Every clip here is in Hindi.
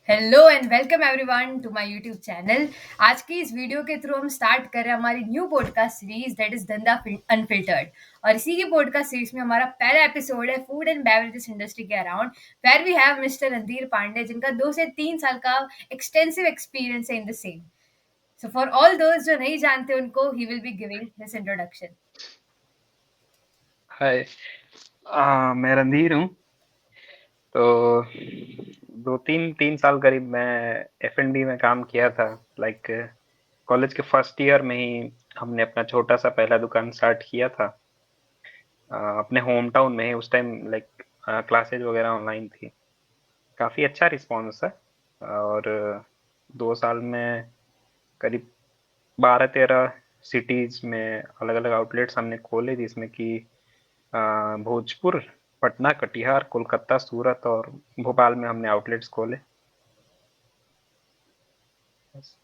Hello and welcome everyone to my YouTube channel. आज की इस वीडियो के थ्रू हम स्टार्ट कर रहे हैं हमारी new podcast series that is धंधा अनफिल्टर्ड। और इसी की पॉडकास्ट सीरीज में हमारा पहला एपिसोड है फूड एंड बेवरेजेस इंडस्ट्री के around, where we have mister Randhir Pandey, जिनका 2 से 3 साल का एक्सटेंसिव एक्सपीरियंस है in the same. So for all दोस्त जो नहीं जानते उनको he will be giving this introduction. Hi. मैं रणधीर हूँ। तो दो तीन तीन साल करीब मैं F&B में काम किया था। लाइक कॉलेज के फर्स्ट ईयर में ही हमने अपना छोटा सा पहला दुकान स्टार्ट किया था। अपने होम टाउन में ही उस टाइम लाइक क्लासेज वगैरह ऑनलाइन थी। काफ़ी अच्छा रिस्पॉन्स है। और 2 साल में करीब 12-13 सिटीज में अलग अलग आउटलेट्स हमने खोले, जिसमें कि भोजपुर, पटना, कटिहार, कोलकाता, सूरत और भोपाल में हमने आउटलेट्स खोले। बस।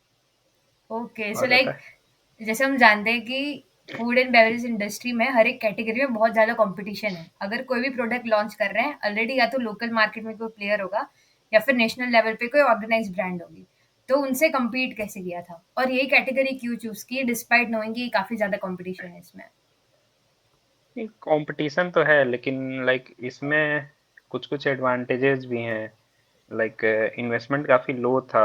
ओके, सो और लाइक बताए। जैसे हम जानते हैं कि फूड एंड बेवरेज इंडस्ट्री में हर एक कैटेगरी में बहुत ज़्यादा कंपटीशन है। अगर कोई भी प्रोडक्ट लॉन्च कर रहे हैं ऑलरेडी, या तो लोकल मार्केट में कोई प्लेयर होगा या फिर नेशनल लेवल पे कोई ऑर्गेनाइज्ड ब्रांड होगी। तो उनसे कम्पीट कैसे किया था और यही कैटेगरी क्यों चूज़ की डिस्पाइट नोइंग कि काफ़ी ज़्यादा कॉम्पिटिशन है इसमें? कंपटीशन तो है, लेकिन लाइक इसमें कुछ कुछ एडवांटेजेस भी हैं। लाइक इन्वेस्टमेंट काफ़ी लो था,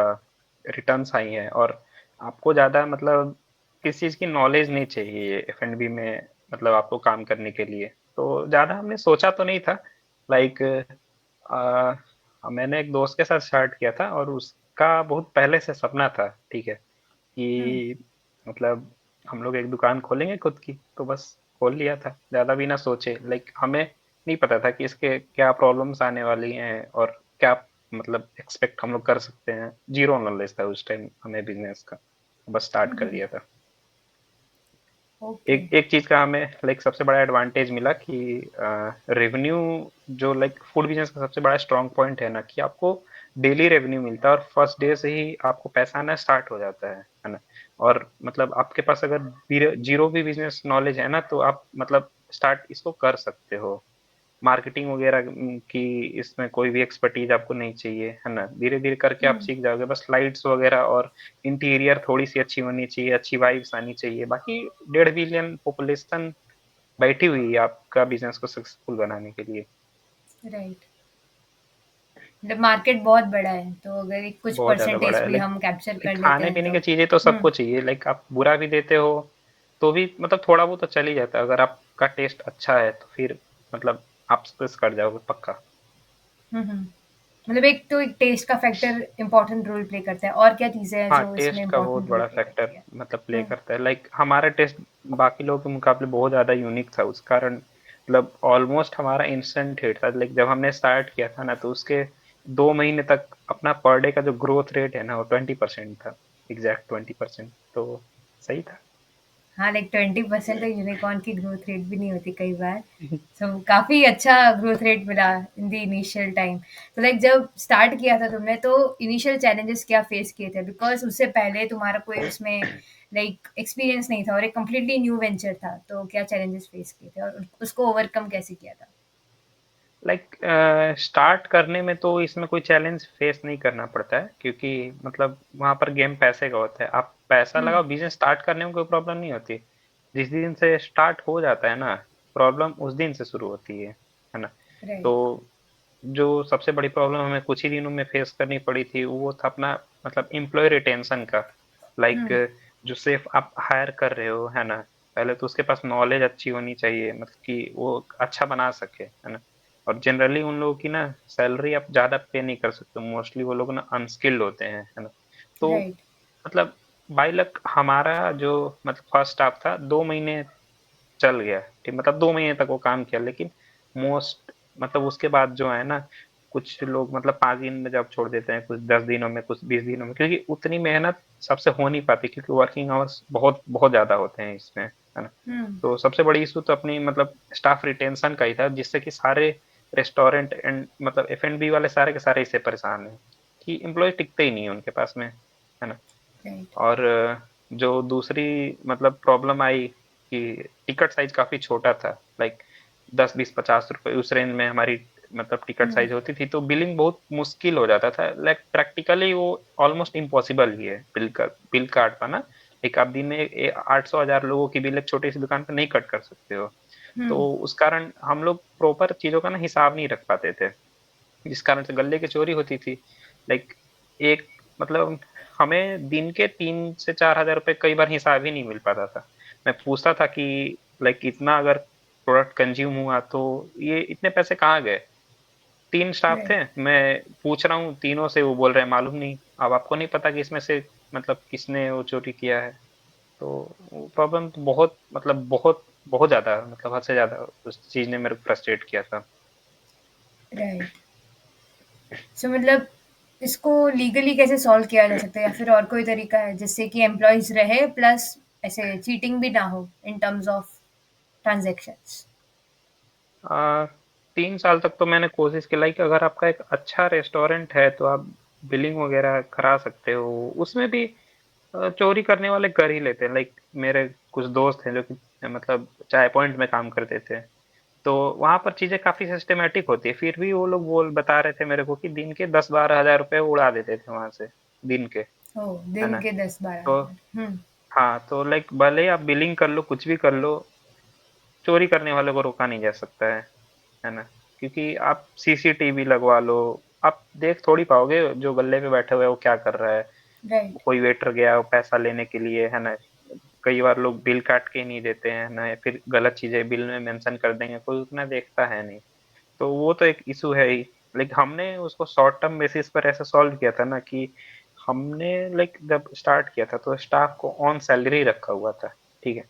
रिटर्न्स हाई हैं, और आपको ज़्यादा मतलब किस चीज़ की नॉलेज नहीं चाहिए F&B में, मतलब आपको काम करने के लिए। तो ज़्यादा हमने सोचा तो नहीं था। लाइक मैंने एक दोस्त के साथ स्टार्ट किया था, और उसका बहुत पहले से सपना था, ठीक है, हुँ, कि मतलब हम लोग एक दुकान खोलेंगे खुद की। तो बस खोल लिया था, ज़्यादा बिना सोचे। लाइक हमें नहीं पता था कि इसके क्या प्रॉब्लम्स आने वाली हैं और क्या मतलब एक्सपेक्ट हम लोग कर सकते हैं। जीरो नॉलेज था उस टाइम हमें बिजनेस का। बस स्टार्ट हुँ, कर हुँ, दिया था। ओके। एक एक चीज का हमें लाइक सबसे बड़ा एडवांटेज मिला कि रेवेन्यू, जो लाइक फूड बिजनेस का सबसे बड़ा स्ट्रॉन्ग पॉइंट है ना, कि आपको डेली रेवेन्यू मिलता है, और फर्स्ट डे से ही आपको पैसा आना स्टार्ट हो जाता है ना। और मतलब आपके पास अगर जीरो भी बिजनेस नॉलेज है ना, तो आप मतलब स्टार्ट इसको कर सकते हो। मार्केटिंग वगैरह की इसमें कोई भी एक्सपर्टीज आपको नहीं चाहिए, है ना। धीरे धीरे करके आप हुँ। सीख जाओगे। बस लाइट्स वगैरह और इंटीरियर थोड़ी सी अच्छी होनी चाहिए, अच्छी वाइब्स आनी चाहिए। बाकी 1.5 बिलियन पॉपुलेशन बैठी हुई है आपका बिजनेस को सक्सेसफुल बनाने के लिए। राइट। मतलब मार्केट बहुत बड़ा है, तो अगर एक कुछ बहुत ज्यादा बड़ा परसेंटेज है। भी लाइक हम कैप्चर कर लेते खाने हैं पीने तो की चीजें तो हुँ। सबको चाहिए। लाइक आप बुरा भी देते हो तो भी मतलब थोड़ा बहुत तो चल ही जाता है। अगर आपका टेस्ट अच्छा है तो फिर मतलब आप सक्सेस कर जाओगे पक्का। हुँ, हुँ। मतलब एक तो एक टेस्ट का फैक्टर इम्पोर्टेंट रोल प्ले करता है, और क्या चीज़ें हैं हाँ, जो इसमें टेस्ट का बहुत इम्पोर्टेंट रोल बड़ा प्ले फैक्टर करती है? मतलब प्ले हुँ, करता है। लाइक हमारा टेस्ट बाकी लोगों के मुकाबले बहुत ज़्यादा यूनिक था, उस कारण मतलब ऑलमोस्ट हमारा इंस्टेंट हिट था। लाइक जब हमने स्टार्ट किया था ना, तो उसके 2 महीने तक अपना पर डे का जो ग्रोथ रेट है ना, वो 20% था। एग्जैक्ट 20%। तो सही था। हाँ, लाइक 20% तो यूनिकॉर्न की ग्रोथ रेट भी नहीं होती कई बार। सो काफ़ी अच्छा ग्रोथ रेट मिला इन द इनिशियल टाइम। तो लाइक जब स्टार्ट किया था तुमने, तो इनिशियल चैलेंजेस क्या फेस किए थे? बिकॉज़ उससे पहले तुम्हारा कोई उसमें लाइक एक्सपीरियंस नहीं था और एक कंप्लीटली न्यू वेंचर था। तो क्या चैलेंजेस फेस किए थे और उसको ओवरकम कैसे किया था? लाइक स्टार्ट करने में तो इसमें कोई चैलेंज फेस नहीं करना पड़ता है, क्योंकि मतलब वहां पर गेम पैसे का होता है। आप पैसा हुँ, लगाओ, बिजनेस स्टार्ट करने में कोई प्रॉब्लम नहीं होती। जिस दिन से स्टार्ट हो जाता है ना, प्रॉब्लम उस दिन से शुरू होती है ना। तो राइट। जो सबसे बड़ी प्रॉब्लम हमें कुछ ही दिनों में फेस करनी पड़ी थी, वो था अपना मतलब एम्प्लॉय रिटेंशन का। लाइक हुँ, जो सिर्फ आप हायर कर रहे हो, है ना, पहले तो उसके पास नॉलेज अच्छी होनी चाहिए, मतलब कि वो अच्छा बना सके, है ना। और जनरली उन लोगों की ना सैलरी आप ज़्यादा पे नहीं कर सकते। मोस्टली वो लोग ना अनस्किल्ड होते हैं, है ना। तो राइट। मतलब बाई लक हमारा जो मतलब फर्स्ट स्टाफ था, 2 महीने चल गया, ठीक, मतलब 2 महीने तक वो काम किया। लेकिन मोस्ट मतलब उसके बाद जो है ना, कुछ लोग मतलब 5 दिन में जॉब छोड़ देते हैं, कुछ 10 दिनों में, कुछ 20 दिनों में, क्योंकि उतनी मेहनत सबसे हो नहीं पाती, क्योंकि वर्किंग आवर्स बहुत बहुत ज्यादा होते हैं इसमें, है ना। हुँ, तो सबसे बड़ी इशू तो अपनी मतलब स्टाफ रिटेंशन का ही था, जिससे कि सारे रेस्टोरेंट एंड मतलब F&B वाले सारे के सारे इससे परेशान हैं कि एम्प्लॉय टिकते ही नहीं है उनके पास में, है ना। राइट। और जो दूसरी मतलब प्रॉब्लम आई कि टिकट साइज काफ़ी छोटा था। लाइक 10-20-50 रुपए उस रेंज में हमारी मतलब टिकट हम्म। साइज होती थी तो बिलिंग बहुत मुश्किल हो जाता था, लाइक प्रैक्टिकली वो ऑलमोस्ट इम्पॉसिबल ही है बिल काट पाना। एक आप दिन में 800 हजार लोगों की बिल एक छोटी सी दुकान पर नहीं कट कर सकते हो। तो हम्म। उस कारण हम लोग प्रॉपर चीजों का ना हिसाब नहीं रख पाते थे, जिस कारण से गले की चोरी होती थी। लाइक एक मतलब हमें दिन के 3 से 4 हजार रुपए कई बार हिसाब ही नहीं मिल पाता था। मैं पूछता था कि लाइक इतना अगर प्रोडक्ट कंज्यूम हुआ तो ये इतने पैसे कहाँ गए। 3 स्टाफ थे, राइट। मैं पूछ रहा हूँ तीनों से, वो बोल रहे हैं मालूम नहीं। अब आपको नहीं पता कि इसमें से मतलब किसने वो चोरी किया है। तो वो प्रॉब्लम तो बहुत मतलब बहुत बहुत ज्यादा, मतलब हद से ज्यादा उस चीज ने मेरे को फ्रस्ट्रेट किया था। राइट। सो मतलब इसको लीगली कैसे सॉल्व किया जा सकता है, या फिर और कोई तरीका है जिससे कि एम्प्लॉयज रहे प्लस ऐसे चीटिंग भी ना हो इन टर्म्स ऑफ ट्रांजैक्शंस? आ, 3 साल तक तो मैंने कोशिश की, लाइक अगर आपका एक अच्छा रेस्टोरेंट है तो आप बिलिंग वगैरह करा सकते हो। उसमें भी चोरी करने वाले कर ही लेते हैं। लाइक मेरे कुछ दोस्त हैं जो कि मतलब चाय पॉइंट में काम करते थे, तो वहां पर चीजें काफी सिस्टमेटिक होती है, फिर भी वो लोग बोल बता रहे थे मेरे को कि दिन के 10-12 हजार रुपए उड़ा देते थे वहां से, दिन के, ओह! है दिन ना। के 10-12 तो हज़ार। हुँ। हाँ, तो लाइक भले ही आप बिलिंग कर लो कुछ भी कर लो, चोरी करने वाले को रोका नहीं जा सकता है ना। क्योंकि आप सीसीटीवी लगवा लो, आप देख थोड़ी पाओगे जो गल्ले पे बैठे हुए हैं वो क्या कर रहा है। राइट। कोई वेटर गया हो पैसा लेने के लिए, है ना। कई बार लोग बिल काट के नहीं देते हैं ना, या फिर गलत चीजें बिल में मेंशन कर देंगे, कोई उतना देखता है नहीं। तो वो तो एक इशू है ही। लाइक हमने उसको शॉर्ट टर्म बेसिस पर ऐसे सॉल्व किया था ना कि हमने लाइक जब स्टार्ट किया था तो स्टाफ को ऑन सैलरी रखा हुआ था, ठीक है।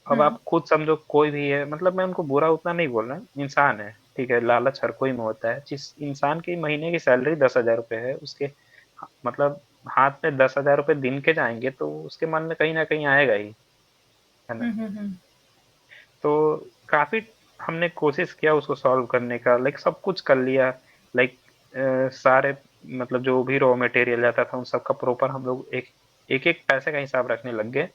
अब हुँ। आप खुद समझो कोई भी है, मतलब मैं उनको बुरा उतना नहीं बोल रहा, इंसान है, ठीक है, लालच हर कोई में होता है। जिस इंसान की महीने की सैलरी 10 हजार रुपये है, उसके मतलब हाथ में 10 हजार रुपये दिन के जाएंगे तो उसके मन में कहीं ना कहीं आएगा ही, है ना। हुँ, हुँ, हुँ। तो काफी हमने कोशिश किया उसको सॉल्व करने का, लाइक सब कुछ कर लिया। लाइक सारे मतलब जो भी रॉ मटेरियल जाता था उन सब का प्रॉपर हम लोग एक एक एक पैसे का हिसाब रखने लग गए।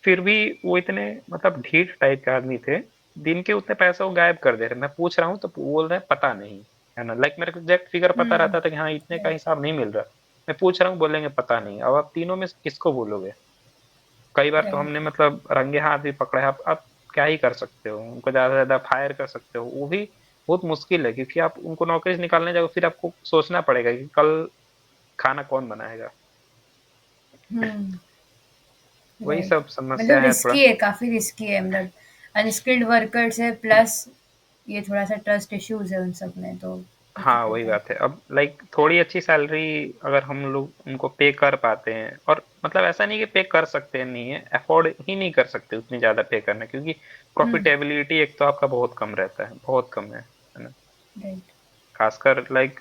फिर भी वो इतने मतलब ढीठ टाइप के आदमी थे, दिन के उतने पैसे वो गायब कर दे रहे। मैं पूछ रहा हूँ तो बोल रहे हैं पता नहीं, है ना। लाइक मेरे को एग्जैक्ट फिगर पता हुँ। रहता था कि हाँ इतने का राइट। हिसाब नहीं मिल रहा। मैं पूछ रहा हूँ बोलेंगे पता नहीं। अब आप तीनों में से किसको बोलोगे। कई बार तो राइट। हमने मतलब रंगे हाथ भी पकड़े। आप क्या ही कर सकते हो, उनको ज्यादा से ज्यादा फायर कर सकते हो, वो भी बहुत मुश्किल है, क्योंकि आप उनको नौकरी से निकालने जाओ फिर आपको सोचना पड़ेगा कि कल खाना कौन बनाएगा। हुँ। वही राइट। सब समस्या मतलब है थोड़ा। रिस्की है, काफ़ी रिस्की है, मतलब अनस्किल्ड वर्कर्स है प्लस ये थोड़ा-सा ट्रस्ट इश्यूज़ है उन सब में, तो हाँ वही डिफ़िकल्ट है। बात है। अब लाइक थोड़ी अच्छी सैलरी अगर हम लोग उनको पे कर पाते हैं, और मतलब ऐसा नहीं कि पे कर सकते हैं, नहीं है, अफोर्ड ही नहीं कर सकते उतनी ज्यादा पे करना, क्योंकि हुँ। प्रॉफिटेबिलिटी एक तो आपका बहुत कम रहता है, बहुत कम है ना। राइट। खासकर लाइक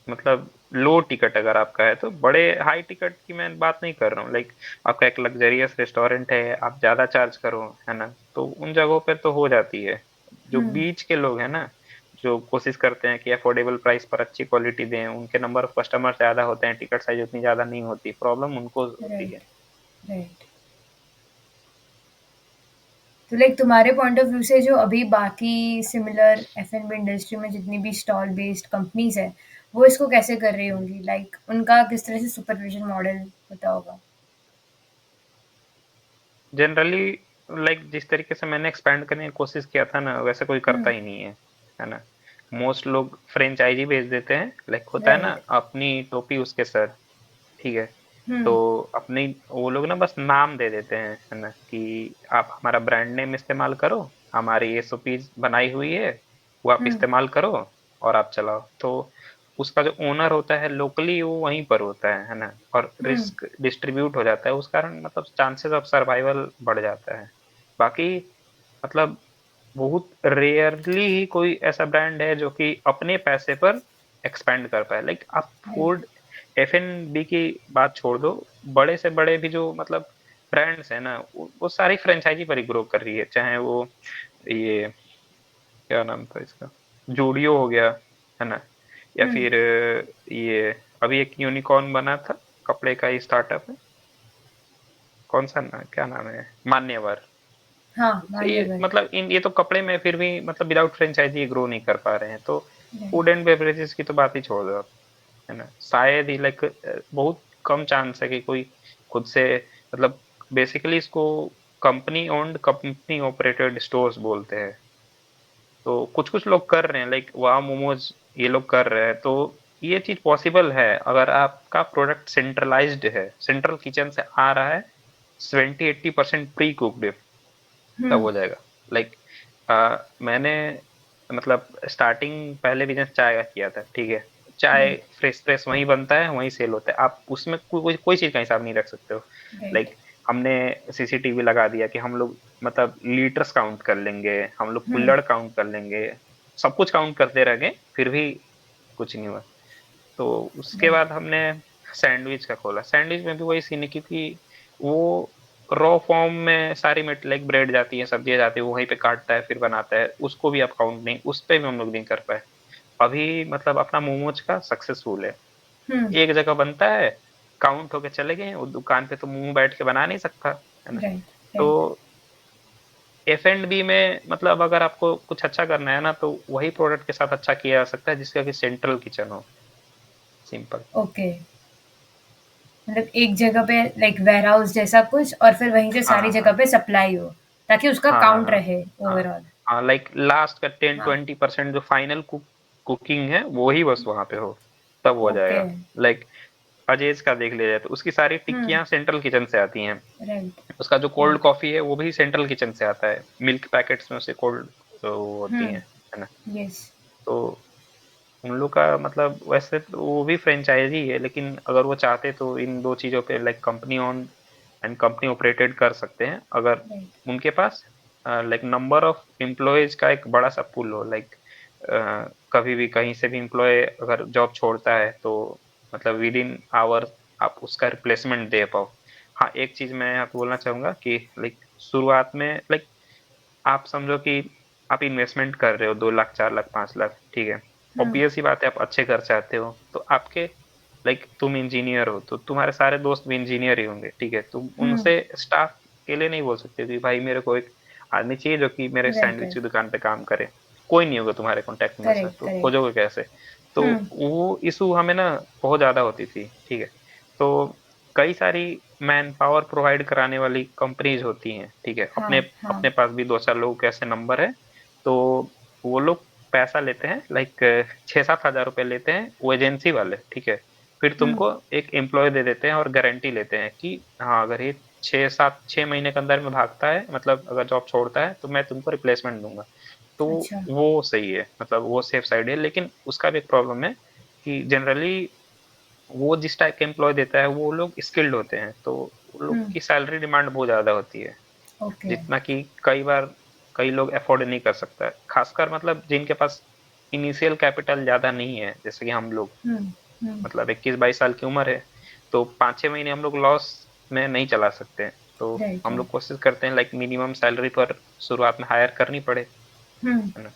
मतलब लो टिकट अगर आपका है तो, बड़े हाई टिकट की मैं बात नहीं कर रहा हूँ। लाइक आपका एक लग्जरियस रेस्टोरेंट है, आप ज्यादा चार्ज करो, है ना, तो उन जगहों पे तो हो जाती है। जो हुँ। बीच के लोग हैं ना, जो कोशिश करते हैं कि अफोर्डेबल प्राइस पर अच्छी क्वालिटी दें, उनके नंबर ऑफ कस्टमर ज्यादा होते हैं, टिकट साइज उतनी ज्यादा नहीं होती, प्रॉब्लम उनको होती है। राइट। राइट। तो लाइक तुम्हारे पॉइंट ऑफ व्यू से जो अभी बाकी सिमिलर एफ-एन-बी इंडस्ट्री में जितनी भी स्टॉल बेस्ड कंपनीज़ हैं, वो इसको कैसे कर रही होंगी? लाइक उनका किस तरह से सुपरविज़न मॉडल होता होगा? जनरली लाइक जिस तरीके से मैंने एक्सपैंड करने की कोशिश किया था ना, वैसे कोई हुँ। करता ही नहीं है ना। मोस्ट लोग फ्रेंचाइजी भेज देते हैं, लाइक होता है ना, राइट। अपनी टोपी उसके सर, ठीक है। हुँ। तो अपनी वो लोग ना बस नाम दे देते हैं, है ना, कि आप हमारा ब्रांड नेम इस्तेमाल करो, हमारी एसओपीज बनाई हुई है, वो आप हुँ। इस्तेमाल करो और आप चलाओ। तो उसका जो ओनर होता है लोकली वो वहीं पर होता है ना, और हुँ। रिस्क डिस्ट्रीब्यूट हो जाता है, उस कारण मतलब चांसेस ऑफ सर्वाइवल बढ़ जाता है। बाकी मतलब बहुत रेयरली ही कोई ऐसा ब्रांड है जो कि अपने पैसे पर एक्सपेंड कर पाए। लाइक आप right. Food F and B की बात छोड़ दो, बड़े से बड़े भी जो मतलब ब्रांड्स है ना, वो सारी फ्रेंचाइजी पर ही ग्रो कर रही है। चाहे वो ये क्या नाम था इसका, जूडियो हो गया, है ना, या हुँ। फिर ये अभी एक यूनिकॉर्न बना था, कपड़े का ही स्टार्टअप है, कौन सा ना क्या नाम है, मान्यवर। हाँ, तो ये मान्यवर। मतलब इन ये तो कपड़े में फिर भी मतलब विदाउट फ्रेंचाइजी ग्रो नहीं कर पा रहे हैं। तो राइट। फूड एंड बेवरेजेस की तो बात ही छोड़ दो आप, है ना। शायद ही लाइक बहुत कम चांस है कि कोई खुद से, मतलब बेसिकली इसको company owned company operated stores बोलते हैं। तो कुछ कुछ लोग कर रहे हैं, लाइक वाह मोमोज ये लोग कर रहे हैं, तो ये चीज पॉसिबल है अगर आपका प्रोडक्ट सेंट्रलाइज्ड है, सेंट्रल किचन से आ रहा है, 70-80% प्री कुकड, तब हुँ, हो जाएगा। लाइक मैंने मतलब स्टार्टिंग पहले बिजनेस चाय का किया था, ठीक है। चाय राइट, फ्रेश फ्रेश वहीं बनता है, वहीं सेल होता है, आप उसमें कोई चीज का हिसाब नहीं रख सकते हो। राइट। लाइक हमने सीसीटीवी लगा दिया कि हम लोग मतलब लीटर्स काउंट कर लेंगे, हम लोग हुँ, कुल्हड़ काउंट कर लेंगे, सब कुछ काउंट करते रह गए, फिर भी कुछ नहीं हुआ। तो उसके राइट। बाद हमने सैंडविच का खोला। सैंडविच में भी वही सीन है, क्योंकि वो रॉ फॉर्म में सारी मेट लाइक ब्रेड जाती है, सब्जियां जाती है, वो वहीं पे काटता है फिर बनाता है, उसको भी आप काउंट नहीं, उस पे भी हम लोग नहीं कर पाए। अभी मतलब अपना मोमोज का सक्सेसफुल है, हुँ, एक जगह बनता है, काउंट होके चले गए, वो दुकान पे तो मुंह बैठ के बना नहीं सकता, है ना। राइट, तो राइट। एफ एंड बी में मतलब अगर आपको कुछ अच्छा करना है ना, तो वही प्रोडक्ट के साथ अच्छा किया जा सकता है जिसका कि सेंट्रल किचन हो, सिंपल। ओके। मतलब एक जगह पे लाइक वेयरहाउस जैसा कुछ और फिर वहीं से हाँ सारी हाँ जगह पे सप्लाई हो, ताकि उसका हाँ हाँ काउंट हाँ रहे हाँ ओवरऑल। हाँ, लाइक लास्ट का टेन हाँ, 20% जो फाइनल कुकिंग है वो ही बस वहां पे हो, तब हो ओके। जाएगा। लाइक अजेज का देख लिया जाए तो उसकी सारी हुँ, टिक्कियां सेंट्रल किचन से आती हैं, राइट, उसका जो कोल्ड राइट। कॉफी है वो भी सेंट्रल किचन से आता है, मिल्क पैकेट्स में से कोल्ड वो होती हुँ, है ना। येस। तो उन लोग का मतलब वैसे तो वो भी फ्रेंचाइजी है, लेकिन अगर वो चाहते तो इन दो चीजों पे like company on and company operated कर सकते हैं, अगर राइट। उनके पास लाइक नंबर ऑफ एम्प्लॉयज का एक बड़ा सा पूल हो। लाइक कभी भी कहीं से भी एम्प्लॉय अगर जॉब छोड़ता है तो मतलब विद इन आवर आप उसका रिप्लेसमेंट दे पाओ। हाँ, एक चीज मैं आपको बोलना चाहूंगा कि लाइक शुरुआत में लाइक आप समझो कि आप इन्वेस्टमेंट कर रहे हो 2 लाख 4 लाख 5 लाख, ठीक है। हुँ, ऑब्वियस ही बात है, आप अच्छे घर चाहते हो तो आपके लाइक तुम इंजीनियर हो तो तुम्हारे सारे दोस्त भी इंजीनियर ही होंगे, ठीक है। तुम हुँ, उनसे स्टाफ के लिए नहीं बोल सकते कि भाई मेरे को एक आदमी चाहिए जो कि मेरे राइट, सैंडविच राइट। की दुकान पे काम करे। कोई नहीं होगा तुम्हारे कांटेक्ट में ऐसा, करेक्ट, तो करेक्ट। खोजोगे कैसे। तो हुँ, वो इशू हमें ना बहुत ज्यादा होती थी, ठीक है। तो कई सारी मैन पावर प्रोवाइड कराने वाली कंपनीज होती हैं, ठीक है। अपने हाँ, हाँ। अपने पास भी 2 4 लोगों के ऐसे नंबर है। तो वो लोग पैसा लेते हैं, लाइक 6-7 हज़ार रुपए लेते हैं वो एजेंसी वाले, ठीक है। फिर हुँ, तुमको एक एम्प्लॉय दे देते हैं और गारंटी लेते हैं कि हाँ अगर ये 6 महीने के अंदर में भागता है, मतलब अगर जॉब छोड़ता है तो मैं तुमको रिप्लेसमेंट दूंगा। तो अच्छा। वो सही है, मतलब वो सेफ साइड है, लेकिन उसका भी एक प्रॉब्लम है कि जनरली वो जिस टाइप के एम्प्लॉय देता है वो लोग स्किल्ड होते हैं, तो वो लोग हुँ, की सैलरी डिमांड बहुत ज्यादा होती है, ओके। जितना कि कई बार कई लोग अफोर्ड नहीं कर सकता है, खासकर मतलब जिनके पास इनिशियल कैपिटल ज्यादा नहीं है, जैसे कि हम लोग। हुँ, हुँ, मतलब 21-22 साल की उम्र है, तो 5-6 महीने हम लोग लॉस में नहीं चला सकते हैं। तो राइट, हम लोग राइट। कोशिश करते हैं लाइक मिनिमम सैलरी पर शुरुआत में हायर करनी पड़े, हुँ, है ना।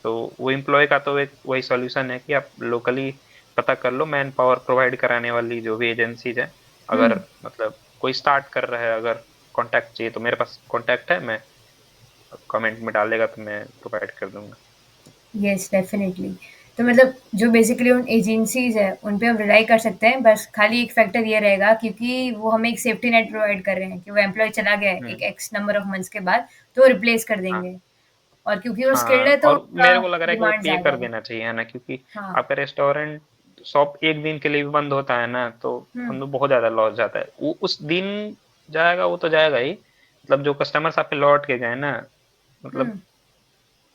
तो वो एम्प्लॉय का तो एक वही सॉल्यूशन है कि आप लोकली पता कर लो, मैन पावर प्रोवाइड कराने वाली जो भी एजेंसीज है। हुँ। अगर मतलब कोई स्टार्ट कर रहा है, अगर कांटेक्ट चाहिए तो मेरे पास कांटेक्ट है, मैं कमेंट में डालेगा तो मैं प्रोवाइड कर दूंगा। Yes, definitely. तो मतलब जो बेसिकली उन एजेंसीज़ हैं, उन पे हम रिलाई कर सकते हैं, बस खाली एक फैक्टर ये रहेगा क्योंकि वो हमें एक सेफ्टी नेट प्रोवाइड कर रहे हैं कि वो एम्प्लॉयी चला गया है एक हम्म। एक्स नंबर ऑफ मंथ्स के बाद, तो वो रिप्लेस कर हाँ देंगे और क्योंकि वो स्किल्ड हाँ, है तो और उनका मेरे को लग रहा है कि वो डिमांड पे ज़्यादा कर है। देना चाहिए, है ना, क्योंकि हाँ। आपका रेस्टोरेंट शॉप एक दिन के लिए भी बंद होता है ना, तो हुँ, हम लोग बहुत ज्यादा लॉस जाता है। वो उस दिन जाएगा, वो तो जाएगा ही, मतलब जो कस्टमर्स आप पे लौट के गए ना, हुँ, मतलब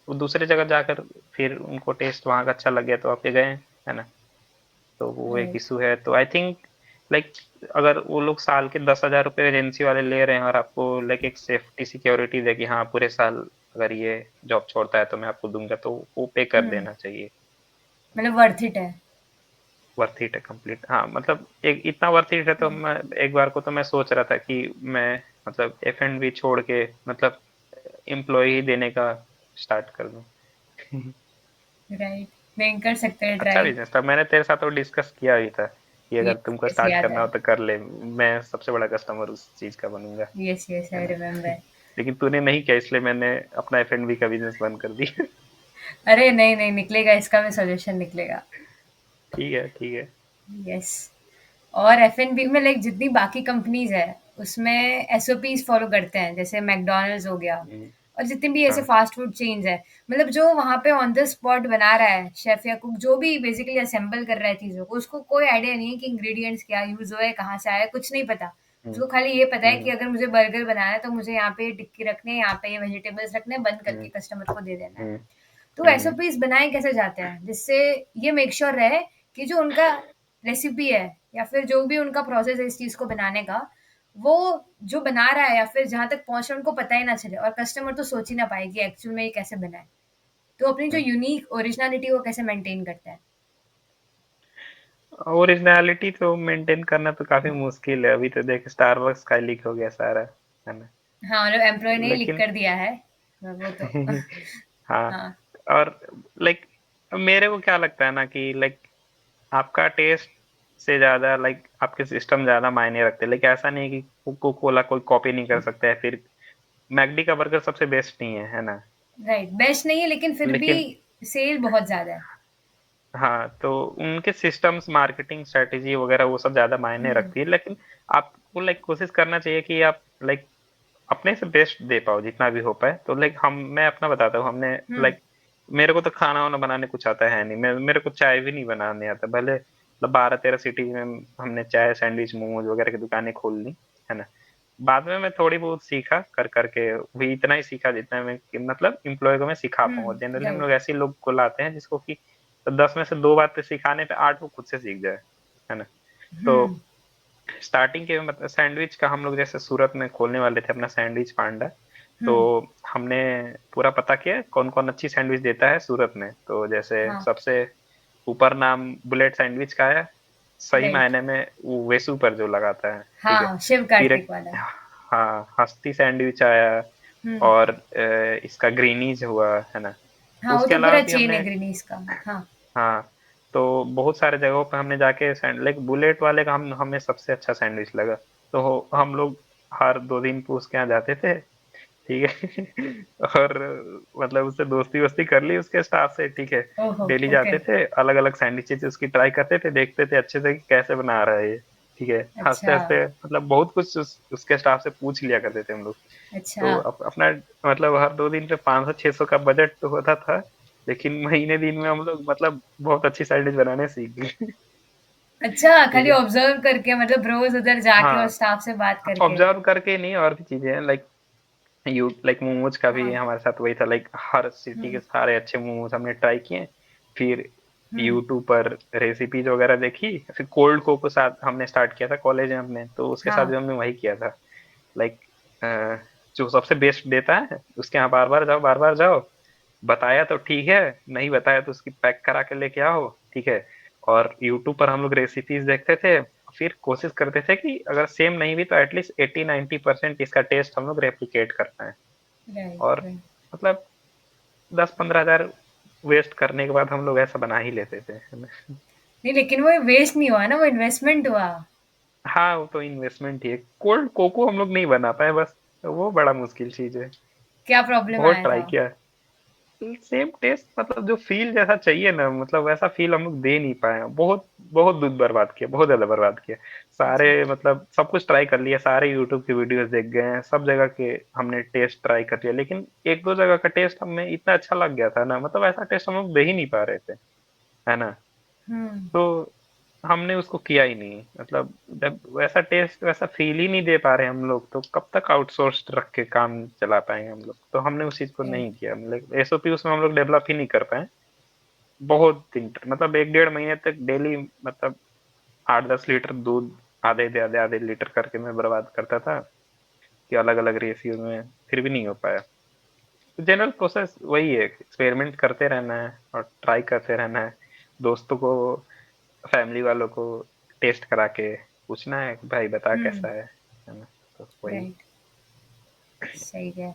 वो दूसरे जगह जाकर फिर उनको टेस्ट वहां का अच्छा लग गया तो आपके गए, है ना। तो वो एक राइट। इशू है, तो आई थिंक लाइक अगर वो लोग साल के 10,000 रुपये एजेंसी वाले ले रहे हैं और आपको लाइक एक सेफ्टी सिक्योरिटी दे कि हाँ पूरे साल अगर ये जॉब छोड़ता है तो मैं आपको दूंगा, तो वो पे कर हुँ, देना चाहिए। मतलब वर्थ इट है। वर्थ इट है कंप्लीट, हाँ मतलब एक इतना वर्थ इट है तो राइट, मैं एक बार को तो मैं सोच रहा था कि मैं मतलब एफ एंड बी छोड़ के मतलब एम्प्लॉय ही देने का स्टार्ट कर दूं। राइट। नहीं कर सकते हैं अच्छा ट्राई। बिजनेस था, मैंने तेरे साथ वो डिस्कस किया भी था कि अगर येस, तुमको येस स्टार्ट याद करना है। हो तो कर ले, मैं सबसे बड़ा कस्टमर उस चीज का बनूंगा, येस, येस है आई ना। रिमेंबर। लेकिन तूने नहीं किया, इसलिए मैंने अपना एफ एंड बी का बिजनेस बंद कर दिया। अरे नहीं नहीं निकलेगा, इसका भी सॉल्यूशन निकलेगा। ठीक है, ठीक है। यस। और एफ-एन-बी में लाइक जितनी बाकी कंपनीज है उसमें एसओपीज फॉलो करते हैं, जैसे मैकडोनल्ड्स हो गया हम्म, और जितनी भी ऐसे हाँ। फास्ट फूड चेन्स है, मतलब जो वहाँ पे ऑन द स्पॉट बना रहा है शेफ या कुक, जो भी बेसिकली असेंबल कर रहा है चीज़ों को, उसको कोई आइडिया नहीं है कि इंग्रेडिएंट्स क्या यूज़ हुआ है, कहाँ से आया है, कुछ नहीं पता। हम्म, उसको खाली ये पता है कि हम्म, अगर मुझे बर्गर बनाना है तो मुझे यहाँ पे टिक्की रखने हैं, यहाँ पे ये वेजिटेबल्स रखने हैं, बंद करके हम्म, कस्टमर को दे देना है। हम्म, तो हम्म, एसओपीज बनाए कैसे जाते हैं जिससे ये मेक श्योर रहे कि जो उनका रेसिपी है या फिर जो भी उनका प्रोसेस है इस चीज को बनाने का, वो जो बना रहा है या फिर जहां तक पहुंच रहा है उनको पता ही ना चले और कस्टमर तो सोच ही ना पाए कि एक्चुअल में ये कैसे बना है। तो अपनी जो हम्म। यूनिक ओरिजिनलिटी वो कैसे मेंटेन करता है। ओरिजिनलिटी तो मेंटेन करना तो काफी मुश्किल है। अभी तो देख स्टारबक्स का लीक हो गया सारा, है ना? हाँ मतलब एम्प्लॉय ने ही लिख लेकिन कर दिया है, वो तो हाँ। हाँ। और लाइक मेरे को क्या लगता है ना कि लाइक आपका टेस्ट से ज्यादा लाइक आपके सिस्टम ज्यादा मायने रखते हैं। लाइक ऐसा नहीं है कि कोको कोला कोई कॉपी नहीं कर सकता है, फिर मैकडी का बर्गर सबसे बेस्ट नहीं है ना? राइट, बेस्ट नहीं है लेकिन फिर भी लेकिन सेल बहुत ज्यादा है। हाँ, तो उनके सिस्टम्स, मार्केटिंग स्ट्रेटेजी वगैरह वो सब ज्यादा मायने हम्म। रखती है। लेकिन आपको लाइक कोशिश करना चाहिए कि आप लाइक अपने से बेस्ट दे पाओ जितना भी हो पाए। तो लाइक हम मैं अपना बताता हूँ। हमने हम्म। लाइक मेरे को तो खाना वाना बनाने कुछ आता है नहीं। मेरे को चाय भी नहीं बनाने आता, भले मतलब 12-13 सिटी में हमने चाय, सैंडविच, मोमोज वगैरह की दुकानें खोल ली, है ना? बाद में मैं थोड़ी बहुत सीखा कर करके, भी इतना ही सीखा जितना मैं कि मतलब एम्प्लॉय को मैं सिखा पाऊँ। और जनरली हम राइट। लोग ऐसे लोग को लाते हैं जिसको कि 10 में से 2 बातें सिखाने पे 8 वो खुद से सीख जाए, है ना? तो हम्म। स्टार्टिंग के मतलब सैंडविच का हम लोग जैसे सूरत में खोलने वाले थे अपना सैंडविच पांडा। तो हम्म। हमने पूरा पता किया कौन कौन अच्छी सैंडविच देता है सूरत में। तो जैसे हाँ। सबसे ऊपर नाम बुलेट सैंडविच का है, सही राइट। मायने में वो वेसु पर जो लगाता है। ठीक है। हाँ शिव फिर कार्तिक एक, वाला। हाँ, हस्ती सैंडविच आया। हम्म। और इसका ग्रीनीज हुआ, है ना? हाँ वो उसके तो अलावा पूरा भी चेन हमने, है ग्रीनीज का। हाँ। हाँ, तो बहुत सारे जगहों पे हमने जाके सैंड लाइक बुलेट वाले का हम हमें सबसे अच्छा सैंडविच लगा। तो हम लोग हर 2 दिन पे उसके यहाँ जाते थे। ठीक है। और मतलब उससे दोस्ती वोस्ती कर ली उसके स्टाफ से। ठीक है। ओहो। Daily okay. जाते थे, अलग अलग सैंडविचेस उसकी ट्राई करते थे, देखते थे अच्छे से कि कैसे बना रहा है ये। ठीक है। हंसते अच्छा। हंसते मतलब बहुत कुछ उसके स्टाफ से पूछ लिया करते थे हम लोग। अच्छा। तो अपना मतलब हर 2 दिन पे 500-600 का बजट तो होता था। लेकिन महीने दिन में हम लोग मतलब बहुत अच्छी सैंडविच बनाने सीख गए। अच्छा, ठीक खाली है। ऑब्जर्व करके मतलब रोज उधर जाके और हाँ, स्टाफ से बात करके। ऑब्जर्व करके नहीं, और भी चीजें हैं लाइक यू लाइक मोमोज का भी हाँ। हमारे साथ वही था। लाइक हर सिटी के हम्म। सारे अच्छे मोमोज हमने ट्राई किए। फिर हम्म। यूट्यूब पर रेसिपीज वगैरह देखी। फिर कोल्ड कोको साथ हमने स्टार्ट किया था कॉलेज में अपने, तो उसके साथ भी हाँ। हमने वही किया था। लाइक जो सबसे बेस्ट देता है उसके यहाँ बार बार जाओ, बार बार जाओ। बताया तो ठीक है, नहीं बताया तो उसकी पैक करा के लेके आओ। ठीक है। और यूट्यूब पर हम लोग रेसिपीज देखते थे। फिर कोशिश करते थे कि अगर सेम नहीं भी तो एटलीस्ट 80-90% इसका टेस्ट हम लोग रेप्लिकेट कर पाए। राइट और राइट। मतलब 10-15 हजार वेस्ट करने के बाद हम लोग ऐसा बना ही लेते थे, है ना? नहीं लेकिन वो वेस्ट नहीं हुआ ना, वो इन्वेस्टमेंट हुआ। हाँ, वो तो इन्वेस्टमेंट ही है। कोल्ड कोको हम लोग नहीं बना पाए बस, वो बड़ा मुश्किल चीज है। क्या प्रॉब्लम बहुत आया ट्राई था। किया। सेम टेस्ट मतलब जो फील जैसा चाहिए ना, मतलब वैसा फील हम लोग दे नहीं पाए। बहुत बहुत दूध बर्बाद किया, बहुत ज्यादा बर्बाद किया। सारे अच्छा। मतलब सब कुछ ट्राई कर लिया, सारे यूट्यूब के वीडियोस देख गए हैं, सब जगह के हमने टेस्ट ट्राई कर लिया। लेकिन एक दो जगह का टेस्ट हमें इतना अच्छा लग गया था ना, मतलब ऐसा टेस्ट हम लोग दे ही नहीं पा रहे थे, है ना? हम्म। तो हमने उसको किया ही नहीं। मतलब जब वैसा टेस्ट वैसा फील ही नहीं दे पा रहे हम लोग, तो कब तक आउटसोर्स रख के काम चला पाएंगे हम लोग? तो हमने उस चीज को नहीं राइट। किया। मतलब एसओपी उसमें हम लोग डेवलप ही नहीं कर पाए। बहुत दिन मतलब 1-1.5 महीने तक डेली मतलब 8-10 लीटर दूध आधे आधे आधे आधे लीटर करके मैं बर्बाद करता था कि अलग अलग रेशियो में, फिर भी नहीं हो पाया। तो जनरल प्रोसेस वही है, एक्सपेरिमेंट करते रहना है और ट्राई करते रहना है। दोस्तों को, फैमिली वालों को टेस्ट करा के पूछना है कि भाई बता हम्म। कैसा है ना? तो वही। राइट। सही है।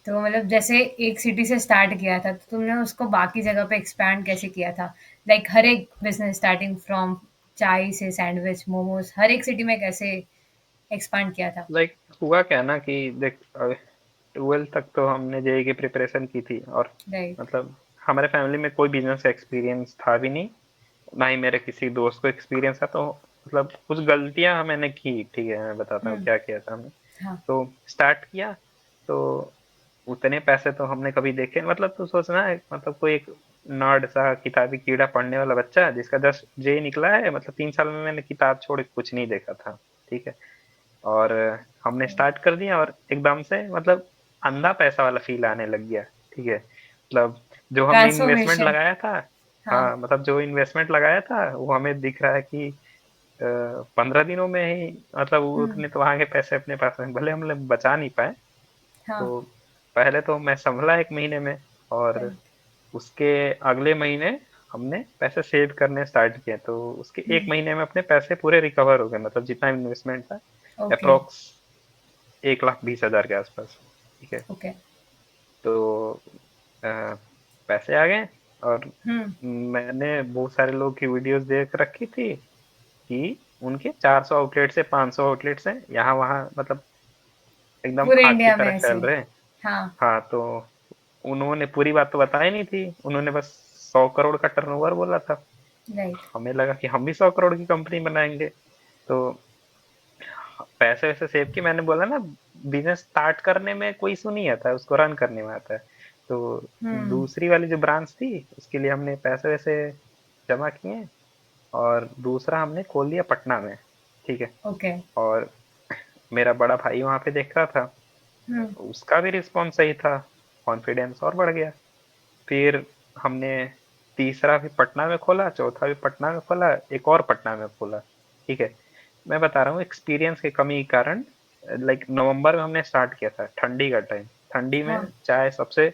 तो मतलब जैसे एक सिटी से स्टार्ट किया था तो तुमने उसको बाकी जगह पे एक्सपैंड कैसे किया था, लाइक हर एक बिजनेस स्टार्टिंग फ्रॉम चाय से सैंडविच मोमोज हर एक सिटी में कैसे एक्सपांड किया था। लाइक हुआ क्या ना कि देख 12th तक तो हमने जेई की प्रिपरेशन की थी। और राइट। मतलब हमारे फैमिली में कोई बिजनेस का एक्सपीरियंस था भी नहीं, ना ही मेरे किसी दोस्त को एक्सपीरियंस था। तो मतलब कुछ गलतियां मैंने की, ठीक है, मैं बताता हूँ हुँ, क्या किया था हमने। हाँ, तो स्टार्ट किया, तो उतने पैसे तो हमने कभी देखे, मतलब तू सोचना है, मतलब कोई एक नर्ड सा किताबी कीड़ा पढ़ने वाला बच्चा जिसका 10 जे निकला है, मतलब 3 साल में मैंने किताब छोड़ के कुछ नहीं देखा था, ठीक है। और हमने ओके। स्टार्ट कर दिया और एकदम से मतलब अंधा पैसा वाला फील आने लग गया, ठीक है। मतलब जो हमने इन्वेस्टमेंट ट्रांसफ़ॉर्मेशन। लगाया था, हाँ, हाँ, मतलब जो इन्वेस्टमेंट लगाया था वो हमें दिख रहा है कि 15 दिनों में ही, मतलब हुँ, उतने तो वहां के पैसे अपने पास में, भले हम लोग बचा नहीं पाए। हाँ, तो पहले तो मैं संभला 1 महीने में, और राइट, उसके अगले महीने हमने पैसे सेव करने स्टार्ट किए, तो उसके एक हुँ, महीने में अपने पैसे पूरे रिकवर हो गए, मतलब जितना इन्वेस्टमेंट था, ओके, अप्रोक्स 1,20,000 के आसपास, ठीक है। ओके, तो अ, पैसे आ गए, और हुँ, मैंने बहुत सारे लोग की वीडियोस देख रखी थी कि उनके 400 आउटलेट्स है, 500 आउटलेट्स हैं, यहाँ वहाँ, मतलब एकदम पूरे आग की इंडिया में तरह ऐसे चल ही। रहे हैं। हाँ, हाँ, तो उन्होंने पूरी बात तो बताई नहीं थी, उन्होंने बस 100 करोड़ का टर्नओवर बोला था। राइट, हमें लगा कि हम भी 100 करोड़ की कंपनी बनाएंगे। तो पैसे वैसे सेव किए, मैंने बोला ना, बिजनेस स्टार्ट करने में कोई इशू नहीं आता है, उसको रन करने में आता है। तो हुँ, दूसरी वाली जो ब्रांच थी उसके लिए हमने पैसे वैसे जमा किए, और दूसरा हमने खोल लिया पटना में, ठीक है। ओके, और मेरा बड़ा भाई वहां पे देख रहा था, हुँ, उसका भी रिस्पॉन्स सही था, कॉन्फिडेंस और बढ़ गया। फिर हमने तीसरा भी पटना में खोला, चौथा भी पटना में खोला, एक और पटना में खोला, ठीक है। मैं बता रहा हूँ एक्सपीरियंस की कमी के कारण, लाइक नवंबर में हमने स्टार्ट किया था, ठंडी का टाइम, ठंडी हाँ, में चाय सबसे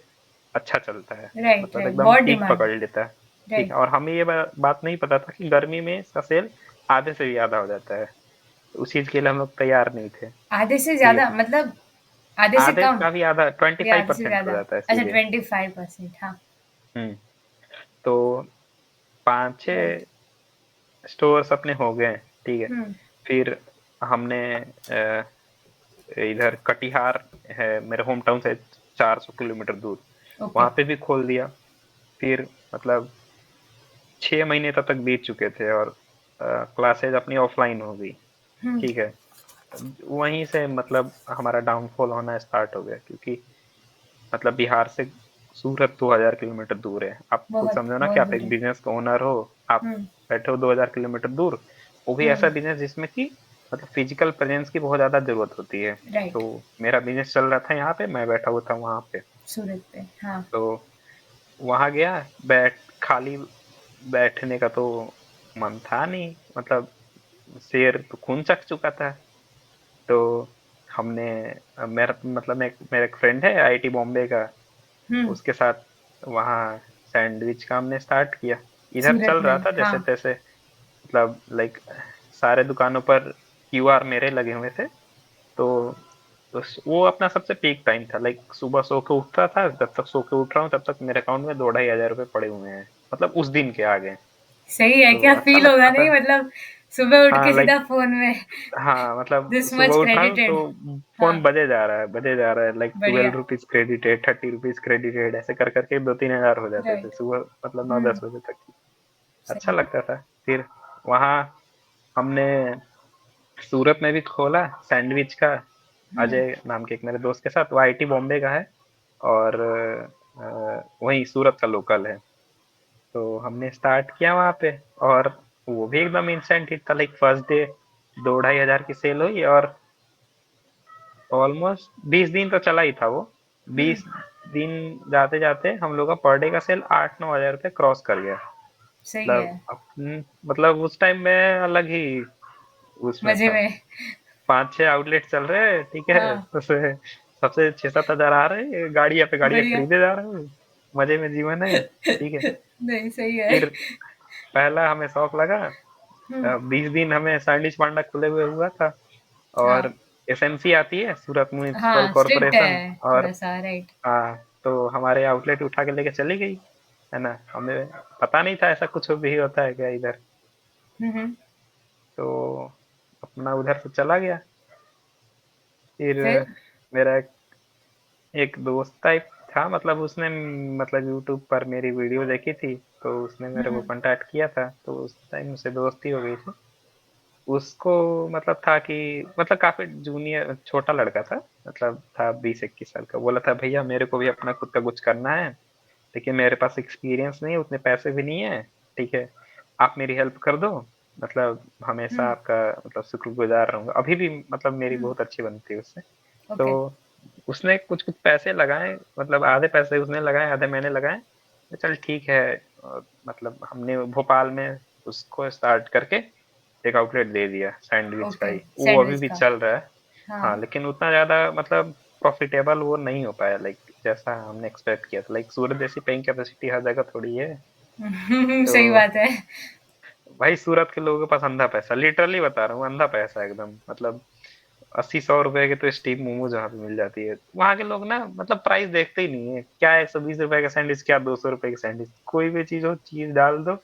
अच्छा चलता है, राइट, मतलब राइट, एकदम बहुत पीक डिमांड, पकड़ लेता है, ठीक राइट, है। और हमें ये बात नहीं पता था कि गर्मी में इसका सेल आधे से भी ज्यादा हो जाता है। तो उस चीज के लिए हम लोग तैयार नहीं थे, आधे से ठीक है। ज़्यादा मतलब आधे से आधे कम का भी आधा, ट्वेंटी या फाइव आधे से परसेंट हो ज़्यादा? जाता है अच्छा सीधे। 25% हाँ, हम्म। तो पाँच राइट, छः स्टोर्स अपने हो गए, ठीक है। हुँ, फिर हमने इधर कटिहार है मेरे होम टाउन से 400 किलोमीटर दूर, ओके, वहां पे भी खोल दिया। फिर मतलब 6 महीने तब तक बीत चुके थे, और क्लासेज अपनी ऑफलाइन हो गई, हुँ, ठीक है। वहीं से मतलब हमारा डाउनफॉल होना स्टार्ट हो गया, क्योंकि मतलब बिहार से सूरत 2,000 किलोमीटर दूर है। आप खुद बहुत, समझो ना कि बहुत आप दूर एक है। बिजनेस का ओनर हो, आप हुँ, बैठे हो 2,000 किलोमीटर दूर, वो भी हुँ, ऐसा बिजनेस जिसमें कि मतलब फिजिकल प्रेजेंस की बहुत ज्यादा जरूरत होती है। तो राइट, मेरा बिजनेस चल रहा था यहाँ पे, मैं बैठा हुआ था वहां पे। सूरत पे, हाँ, तो वहां गया, खाली बैठने का तो मन था नहीं, मतलब शेर तो खून चख चुका था। तो हमने मेरा एक फ्रेंड है आईआईटी बॉम्बे का, हुँ, उसके साथ वहाँ सैंडविच का हमने स्टार्ट किया। इधर सूरत चल रहा में, था हाँ, जैसे तैसे, मतलब लाइक सारे दुकानों पर क्यूआर मेरे लगे हुए थे। तो वो अपना सबसे पीक टाइम था, लाइक सुबह सो के उठता था, जब तक सो के उठ रहा हूँ तब तक मेरे अकाउंट में 2-2,500 रुपए पड़े हुए हैं, मतलब उस दिन के आ गए। सही है, तो क्या अच्छा फ़ील होगा लगता नहीं था। मतलब सुबह उठ हाँ के सीधा लाइक, फ़ोन में हाँ मतलब दिस सुबह मच उठ रहा हूँ तो क्रेडिटेड, फोन हाँ, बजे जा रहा है, बजे जा रहा है, लाइक बढ़िया, 12 रुपीज क्रेडिटेड, 30 रुपीज क्रेडिटेड, ऐसे कर करके 2-3 हजार हो जाते थे राइट, सुबह, मतलब नौ हुँ, दस बजे तक। अच्छा सही है, लगता था। फिर वहाँ हमने सूरत में भी खोला सैंडविच का, हुँ, अजय नाम के एक मेरे दोस्त के साथ, वो आईआईटी बॉम्बे का है, और वही सूरत का लोकल है। तो हमने स्टार्ट किया वहाँ पे, और वो भी एकदम इंस्टेंट हिट था, लाइक फर्स्ट डे 2-2,500 की सेल हुई, और ऑलमोस्ट 20 दिन तो चला ही था वो। हुँ, 20 दिन जाते जाते हम लोग का पर डे का सेल 8-9 हजार रुपये क्रॉस कर गया। सही है, मतलब उस टाइम में अलग ही उसमें मज़े था। में, 5-6 आउटलेट चल रहे हैं, ठीक है, हाँ, उसमें सबसे 6-7 हजार आ रहे हैं, गाड़ियां पे गाड़ियां बढ़िया, खरीदे जा रहे हैं, मजे में जीवन है, ठीक है। नहीं सही है, फिर पहला हमें शौक लगा, हुँ, 20 दिन हमें सैंडविच पांडा खुले हुए हुआ था, हाँ, और एसएमसी आती है, सूरत म्युनिसिपल हाँ, स्ट्रिक्ट कॉरपोरेशन, है और थोड़ा-सा, राइट, हाँ, तो हमारे आउटलेट उठा के लेके चली गई, है ना। हमें पता नहीं था ऐसा कुछ भी होता है क्या इधर। हुँ, हुँ, तो अपना उधर से चला गया। फिर फिर? मेरा एक दोस्त था, था, मतलब उसने मतलब यूट्यूब पर मेरी वीडियो देखी थी, तो उसने मेरे को हम्म। कांटेक्ट किया था, तो उस टाइम उससे दोस्ती हो गई थी। उसको मतलब था कि मतलब काफी जूनियर छोटा लड़का था, मतलब था 20-21 साल का। बोला था भैया मेरे को भी अपना खुद का कुछ करना है, लेकिन मेरे पास एक्सपीरियंस नहीं है, उतने पैसे भी नहीं है, ठीक है, आप मेरी हेल्प कर दो, मतलब हमेशा हम्म। आपका मतलब शुक्रगुजार रहूंगा। अभी भी मतलब मेरी हम्म। बहुत अच्छी बनती है उससे। तो ओके। उसने कुछ कुछ पैसे लगाए, मतलब आधे पैसे उसने लगाए, आधे मैंने लगाए। तो चल ठीक है। और मतलब हमने भोपाल में उसको स्टार्ट करके एक आउटलेट दे दिया सैंडविच का ओके। ही, वो अभी सैंडविच भी का। चल रहा है। हाँ, हाँ। लेकिन उतना ज्यादा मतलब प्रॉफिटेबल वो नहीं हो पाया, लाइक जैसा हमने एक्सपेक्ट किया था। लाइक सूरत जैसी पेइंग कैपेसिटी हर जगह थोड़ी है। तो सही बात है। भाई सूरत के लोगों के पास अंधा पैसा, लिटरली बता रहा हूँ, अंधा पैसा एकदम, मतलब 80-100 रुपए के तो स्टीम मोमोज वहाँ पे मिल जाती है। वहाँ के लोग ना मतलब प्राइस देखते ही नहीं है, क्या 120 रुपए का सैंडविच, क्या 200 रुपए का सैंडविच, कोई भी चीज हो चीज डाल दो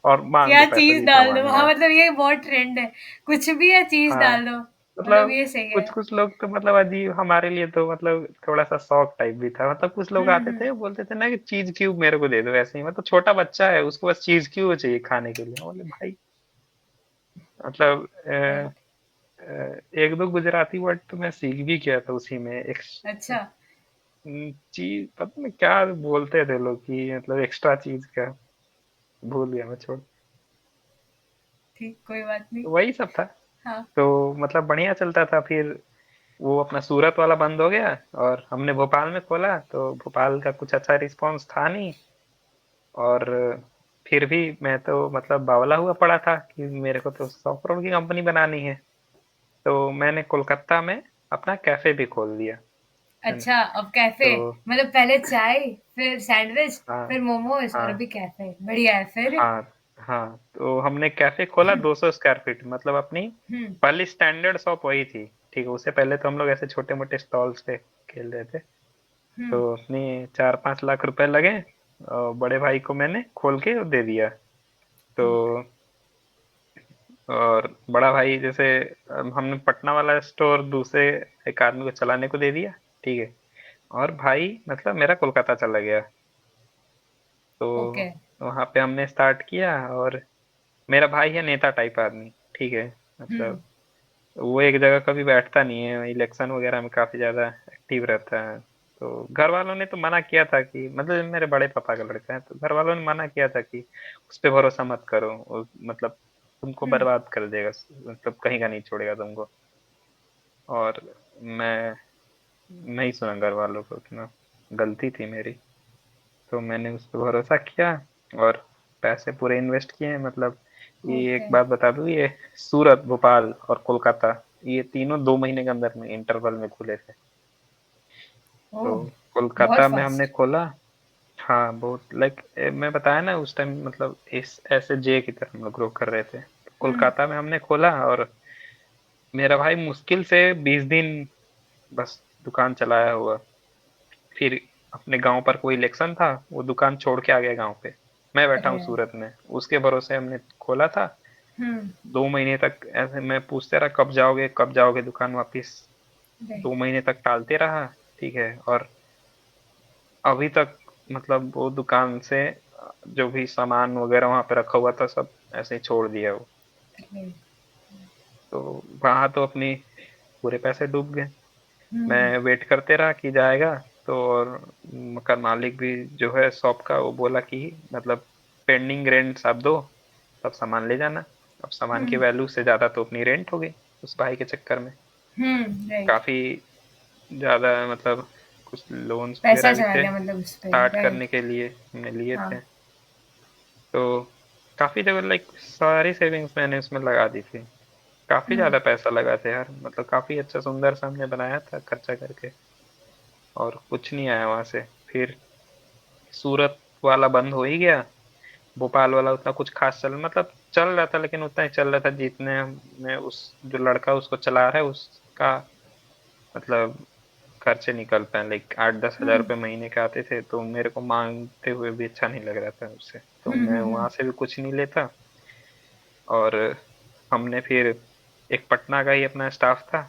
और मांग क्या लो पैसा चीज जितना डाल दो, मांगना हाँ है। मतलब ये बहुत ट्रेंड है। कुछ भी है, चीज हाँ, डाल दो, मतलब मतलब ये सही है। कुछ कुछ लोग तो मतलब अजीब, हमारे लिए तो मतलब थोड़ा सा शौक टाइप भी था। मतलब कुछ लोग आते हम्म। थे बोलते थे ना कि चीज क्यूब मेरे को दे दो, ऐसे ही मतलब छोटा बच्चा है उसको बस चीज क्यूब चाहिए खाने के लिए। बोले भाई मतलब राइट। एक दो गुजराती वर्ड तो मैं सीख भी गया था उसी में। एक अच्छा। चीज पता नहीं क्या बोलते थे लोग कि मतलब एक्स्ट्रा चीज का, भूल गया मैं, छोड़। ठीक, कोई बात नहीं। तो वही सब था। हाँ। तो मतलब बढ़िया चलता था। फिर वो अपना सूरत वाला बंद हो गया और हमने भोपाल में खोला, तो भोपाल का कुछ अच्छा रिस्पांस था नहीं। और फिर भी मैं तो मतलब बावला हुआ पड़ा था कि मेरे को तो 100 करोड़ की कंपनी बनानी है। तो मैंने कोलकाता में अपना कैफे भी खोल दिया। है ना? अच्छा, अब कैफे, तो मतलब पहले चाय, फिर सैंडविच, हाँ फिर मोमोज, और हाँ अभी कैफे, बढ़िया है फिर। हाँ हाँ, तो हमने कैफे खोला 200 स्क्वायर फीट, मतलब अपनी हम्म। पहली स्टैंडर्ड शॉप वही थी। ठीक है, उससे पहले तो हम लोग ऐसे छोटे मोटे स्टॉल्स पे खेल रहे थे। हम्म। तो अपनी 4-5 लाख रुपए लगे और बड़े भाई को मैंने खोल के दे दिया। तो ठीक। और बड़ा भाई जैसे हमने पटना वाला स्टोर दूसरे एक आदमी को चलाने को दे दिया। ठीक है, और भाई मतलब मेरा कोलकाता चला गया। तो ओके। वहाँ पे हमने स्टार्ट किया। और मेरा भाई है नेता टाइप आदमी, ठीक है, हम्म। मतलब वो एक जगह कभी बैठता नहीं है, इलेक्शन वगैरह में काफी ज्यादा एक्टिव रहता है। तो घर वालों ने तो मना किया था कि मतलब मेरे बड़े पापा का लड़का है, तो घर वालों ने मना किया था कि उस पे भरोसा मत करो, वो मतलब तुमको हम्म। बर्बाद कर देगा, मतलब कहीं का नहीं छोड़ेगा तुमको। और मैं नहीं सुना घर वालों को कि ना, गलती थी मेरी। तो मैंने उस पर भरोसा किया और पैसे पूरे इन्वेस्ट किए हैं। मतलब ये एक ओके। बात बता दूं, ये सूरत, भोपाल और कोलकाता, ये तीनों 2 महीने के अंदर में इंटरवल में खुले थे। तो ओह, बहुत कोलकाता में हमने फास्ट। खोला। हाँ बहुत, लाइक मैं बताया ना उस टाइम, मतलब इस ऐसे जे की तरह हम लोग ग्रो कर रहे थे। तो हम्म। कोलकाता में हमने खोला और मेरा भाई मुश्किल से 20 दिन बस दुकान चलाया हुआ। फिर अपने गांव पर कोई इलेक्शन था, वो दुकान छोड़ के आ गया गांव पे। मैं बैठा हूँ अरे। सूरत में, उसके भरोसे हमने खोला था। हम्म। 2 महीने तक ऐसे मैं पूछते रहा कब जाओगे दुकान वापिस। अरे। 2 महीने तक टालते रहा। ठीक है, और अभी तक मतलब वो दुकान से जो भी सामान वगैरह वहां पे रखा हुआ था सब ऐसे ही छोड़ दिया वो। अरे। तो वहां तो अपनी पूरे पैसे डूब गए। हम्म। मैं वेट करते रहा कि जाएगा। तो और मकान मालिक भी जो है शॉप का, वो बोला कि मतलब पेंडिंग रेंट आप दो, तब सामान ले जाना। अब सामान की हम्म। वैल्यू से ज्यादा तो अपनी रेंट हो गई उस भाई के चक्कर में। राइट। काफी ज्यादा मतलब कुछ लोन्स पैसा वगैरह भी चला थे गया मतलब उस पे, स्टार्ट करने राइट। के लिए, हमने लिए हाँ। थे। तो काफी जगह लाइक सारी सेविंग्स मैंने उसमें लगा दी थी। काफी हम्म। ज्यादा पैसा लगा था यार, मतलब काफी अच्छा सुंदर सा हमने बनाया था खर्चा करके, और कुछ नहीं आया वहां से। फिर सूरत वाला बंद हो ही गया। भोपाल वाला उतना कुछ खास चल मतलब चल रहा था, लेकिन उतना ही चल रहा था जितने में उस जो लड़का उसको चला रहा है उसका मतलब खर्चे निकल पाए। लाइक 8-10 हज़ार रुपये महीने के आते थे, तो मेरे को मांगते हुए भी अच्छा नहीं लग रहा था उससे, तो मैं हम्म। वहां से भी कुछ नहीं लेता। और हमने फिर एक पटना का ही अपना स्टाफ था,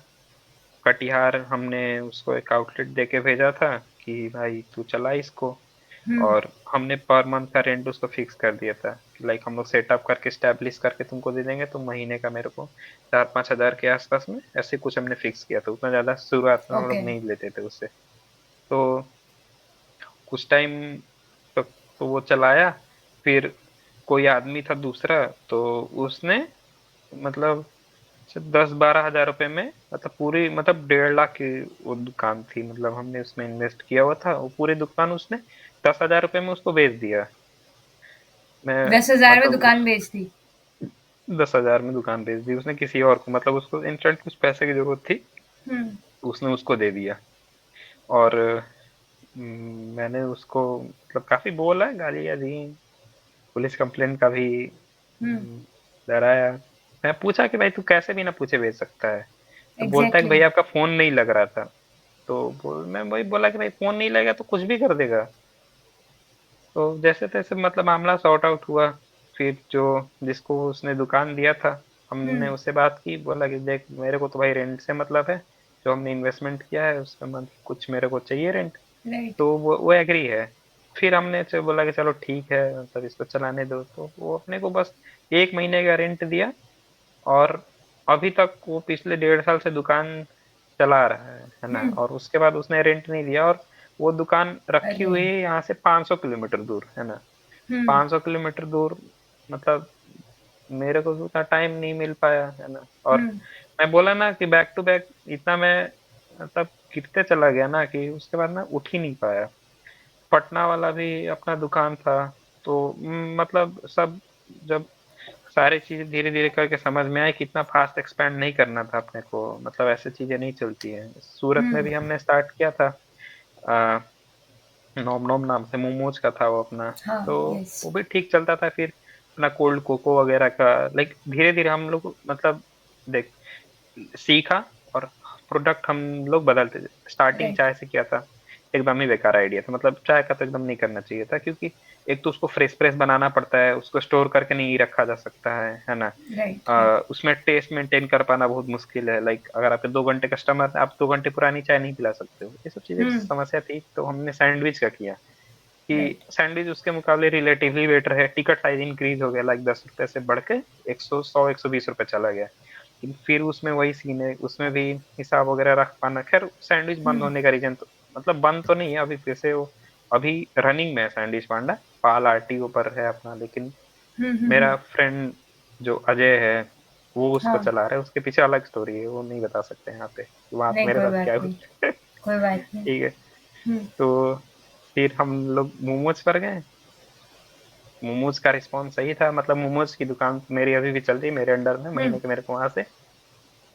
कटिहार, हमने उसको एक आउटलेट दे के भेजा था। कि भाई तू चला इसको। हम्म। और हमने पर मंथ का रेंट उसको फिक्स कर दिया था कि लाइक हम लोग सेटअप करके स्टैब्लिश करके तुमको दे देंगे, तुम महीने का मेरे को 4-5 हज़ार के आसपास में ऐसे कुछ हमने फिक्स किया था। उतना ज्यादा शुरुआत में हम ओके। लोग नहीं लेते थे उससे। तो कुछ टाइम तक तो वो चलाया। फिर कोई आदमी था दूसरा, तो उसने मतलब 10-12 हज़ार रुपए में मतलब पूरी मतलब 1.5 लाख की वो दुकान थी, मतलब हमने उसमें इन्वेस्ट किया हुआ था, वो पूरी दुकान उसने 10 हज़ार रुपए में उसको बेच दिया। मैं 10,000 में मतलब दुकान उस बेच दी? 10 हज़ार में दुकान बेच दी उसने किसी और को, मतलब उसको इंस्टेंट कुछ पैसे की जरूरत थी, हम्म। उसने उसको दे दिया। और मैंने उसको मतलब काफी बोला, गालियाँ दी, पुलिस कंप्लेंट का भी हम्म। डराया। मैं पूछा कि भाई तू कैसे बिना पूछे भेज सकता है? तो बोलता है कि एग्जैक्टली। भाई आपका फोन नहीं लग रहा था। तो मैं वही बोला कि भाई फोन नहीं लगेगा तो कुछ भी कर देगा। तो जैसे तैसे मतलब मामला सॉर्ट आउट हुआ। फिर जो जिसको उसने दुकान दिया था, हमने हम्म। उससे बात की, बोला कि देख मेरे को तो भाई रेंट से मतलब है, जो हमने इन्वेस्टमेंट किया है उसका कुछ मेरे को चाहिए रेंट। राइट। तो वो एग्री है। फिर हमने बोला कि चलो ठीक है, मतलब इसको चलाने दो, तो वो अपने को बस 1 महीने का रेंट दिया। और अभी तक वो पिछले 1.5 साल से दुकान चला रहा है ना। हम्म। और उसके बाद उसने रेंट नहीं दिया, और वो दुकान रखी अरे। हुई है यहाँ से 500 किलोमीटर दूर, है ना। हम्म। 500 किलोमीटर दूर, मतलब मेरे को भी उतना टाइम नहीं मिल पाया, है ना। और हम्म। मैं बोला ना कि बैक टू बैक इतना मैं मतलब गिरते चला गया ना कि उसके बाद मैं उठ ही नहीं पाया। पटना वाला भी अपना दुकान था। तो मतलब सब जब सारी चीजें धीरे धीरे करके समझ में आई कि इतना फास्ट एक्सपेंड नहीं करना था अपने को, मतलब ऐसे चीजें नहीं चलती हैं। सूरत में हम्म। भी हमने स्टार्ट किया था, आ, नोम नोम नाम से मोमोज का था वो अपना। हाँ। तो यस। वो भी ठीक चलता था। फिर अपना कोल्ड कोको वगैरह का लाइक धीरे धीरे हम लोग मतलब देख सीखा, और प्रोडक्ट हम लोग बदलते थे। Starting right. चाय से किया था, एकदम ही बेकार आइडिया था, मतलब चाय का तो एकदम नहीं करना चाहिए था, क्योंकि एक तो उसको फ्रेश फ्रेश बनाना पड़ता है, उसको स्टोर करके नहीं रखा जा सकता है ना। राइट। राइट। उसमें टेस्ट मेंटेन कर पाना बहुत मुश्किल है, लाइक अगर आपके 2 घंटे कस्टमर है, आप 2 घंटे पुरानी चाय नहीं पिला सकते हो, ये सब चीजें हम्म। समस्या थी। तो हमने सैंडविच का किया कि राइट। सैंडविच उसके मुकाबले रिलेटिवली बेटर है, टिकट साइज इंक्रीज हो गया, लाइक 10 रुपए से बढ़ के 100, 100, 120 रुपए चला गया। लेकिन फिर उसमें वही सीन है, उसमें भी हिसाब वगैरह रख पाना। खैर सैंडविच बंद हम्म। होने का रीजन तो मतलब बंद तो नहीं है अभी, फिर से वो अभी रनिंग में है सैंडविच पांडा, पाल आरटीओ पर है अपना। लेकिन मेरा फ्रेंड जो अजय है वो उसको हाँ। चला रहा है, उसके पीछे अलग स्टोरी है, वो नहीं बता सकते यहाँ पे कि वहां पे नहीं, मेरे कोई साथ बात क्या नहीं। हुआ। कोई बात नहीं। ठीक है। हम्म। तो फिर हम लोग मोमोज पर गए। मोमोज का रिस्पॉन्स सही था, मतलब मोमोज की दुकान मेरी अभी भी चल रही है मेरे अंडर में, हम्म। महीने के मेरे को वहां से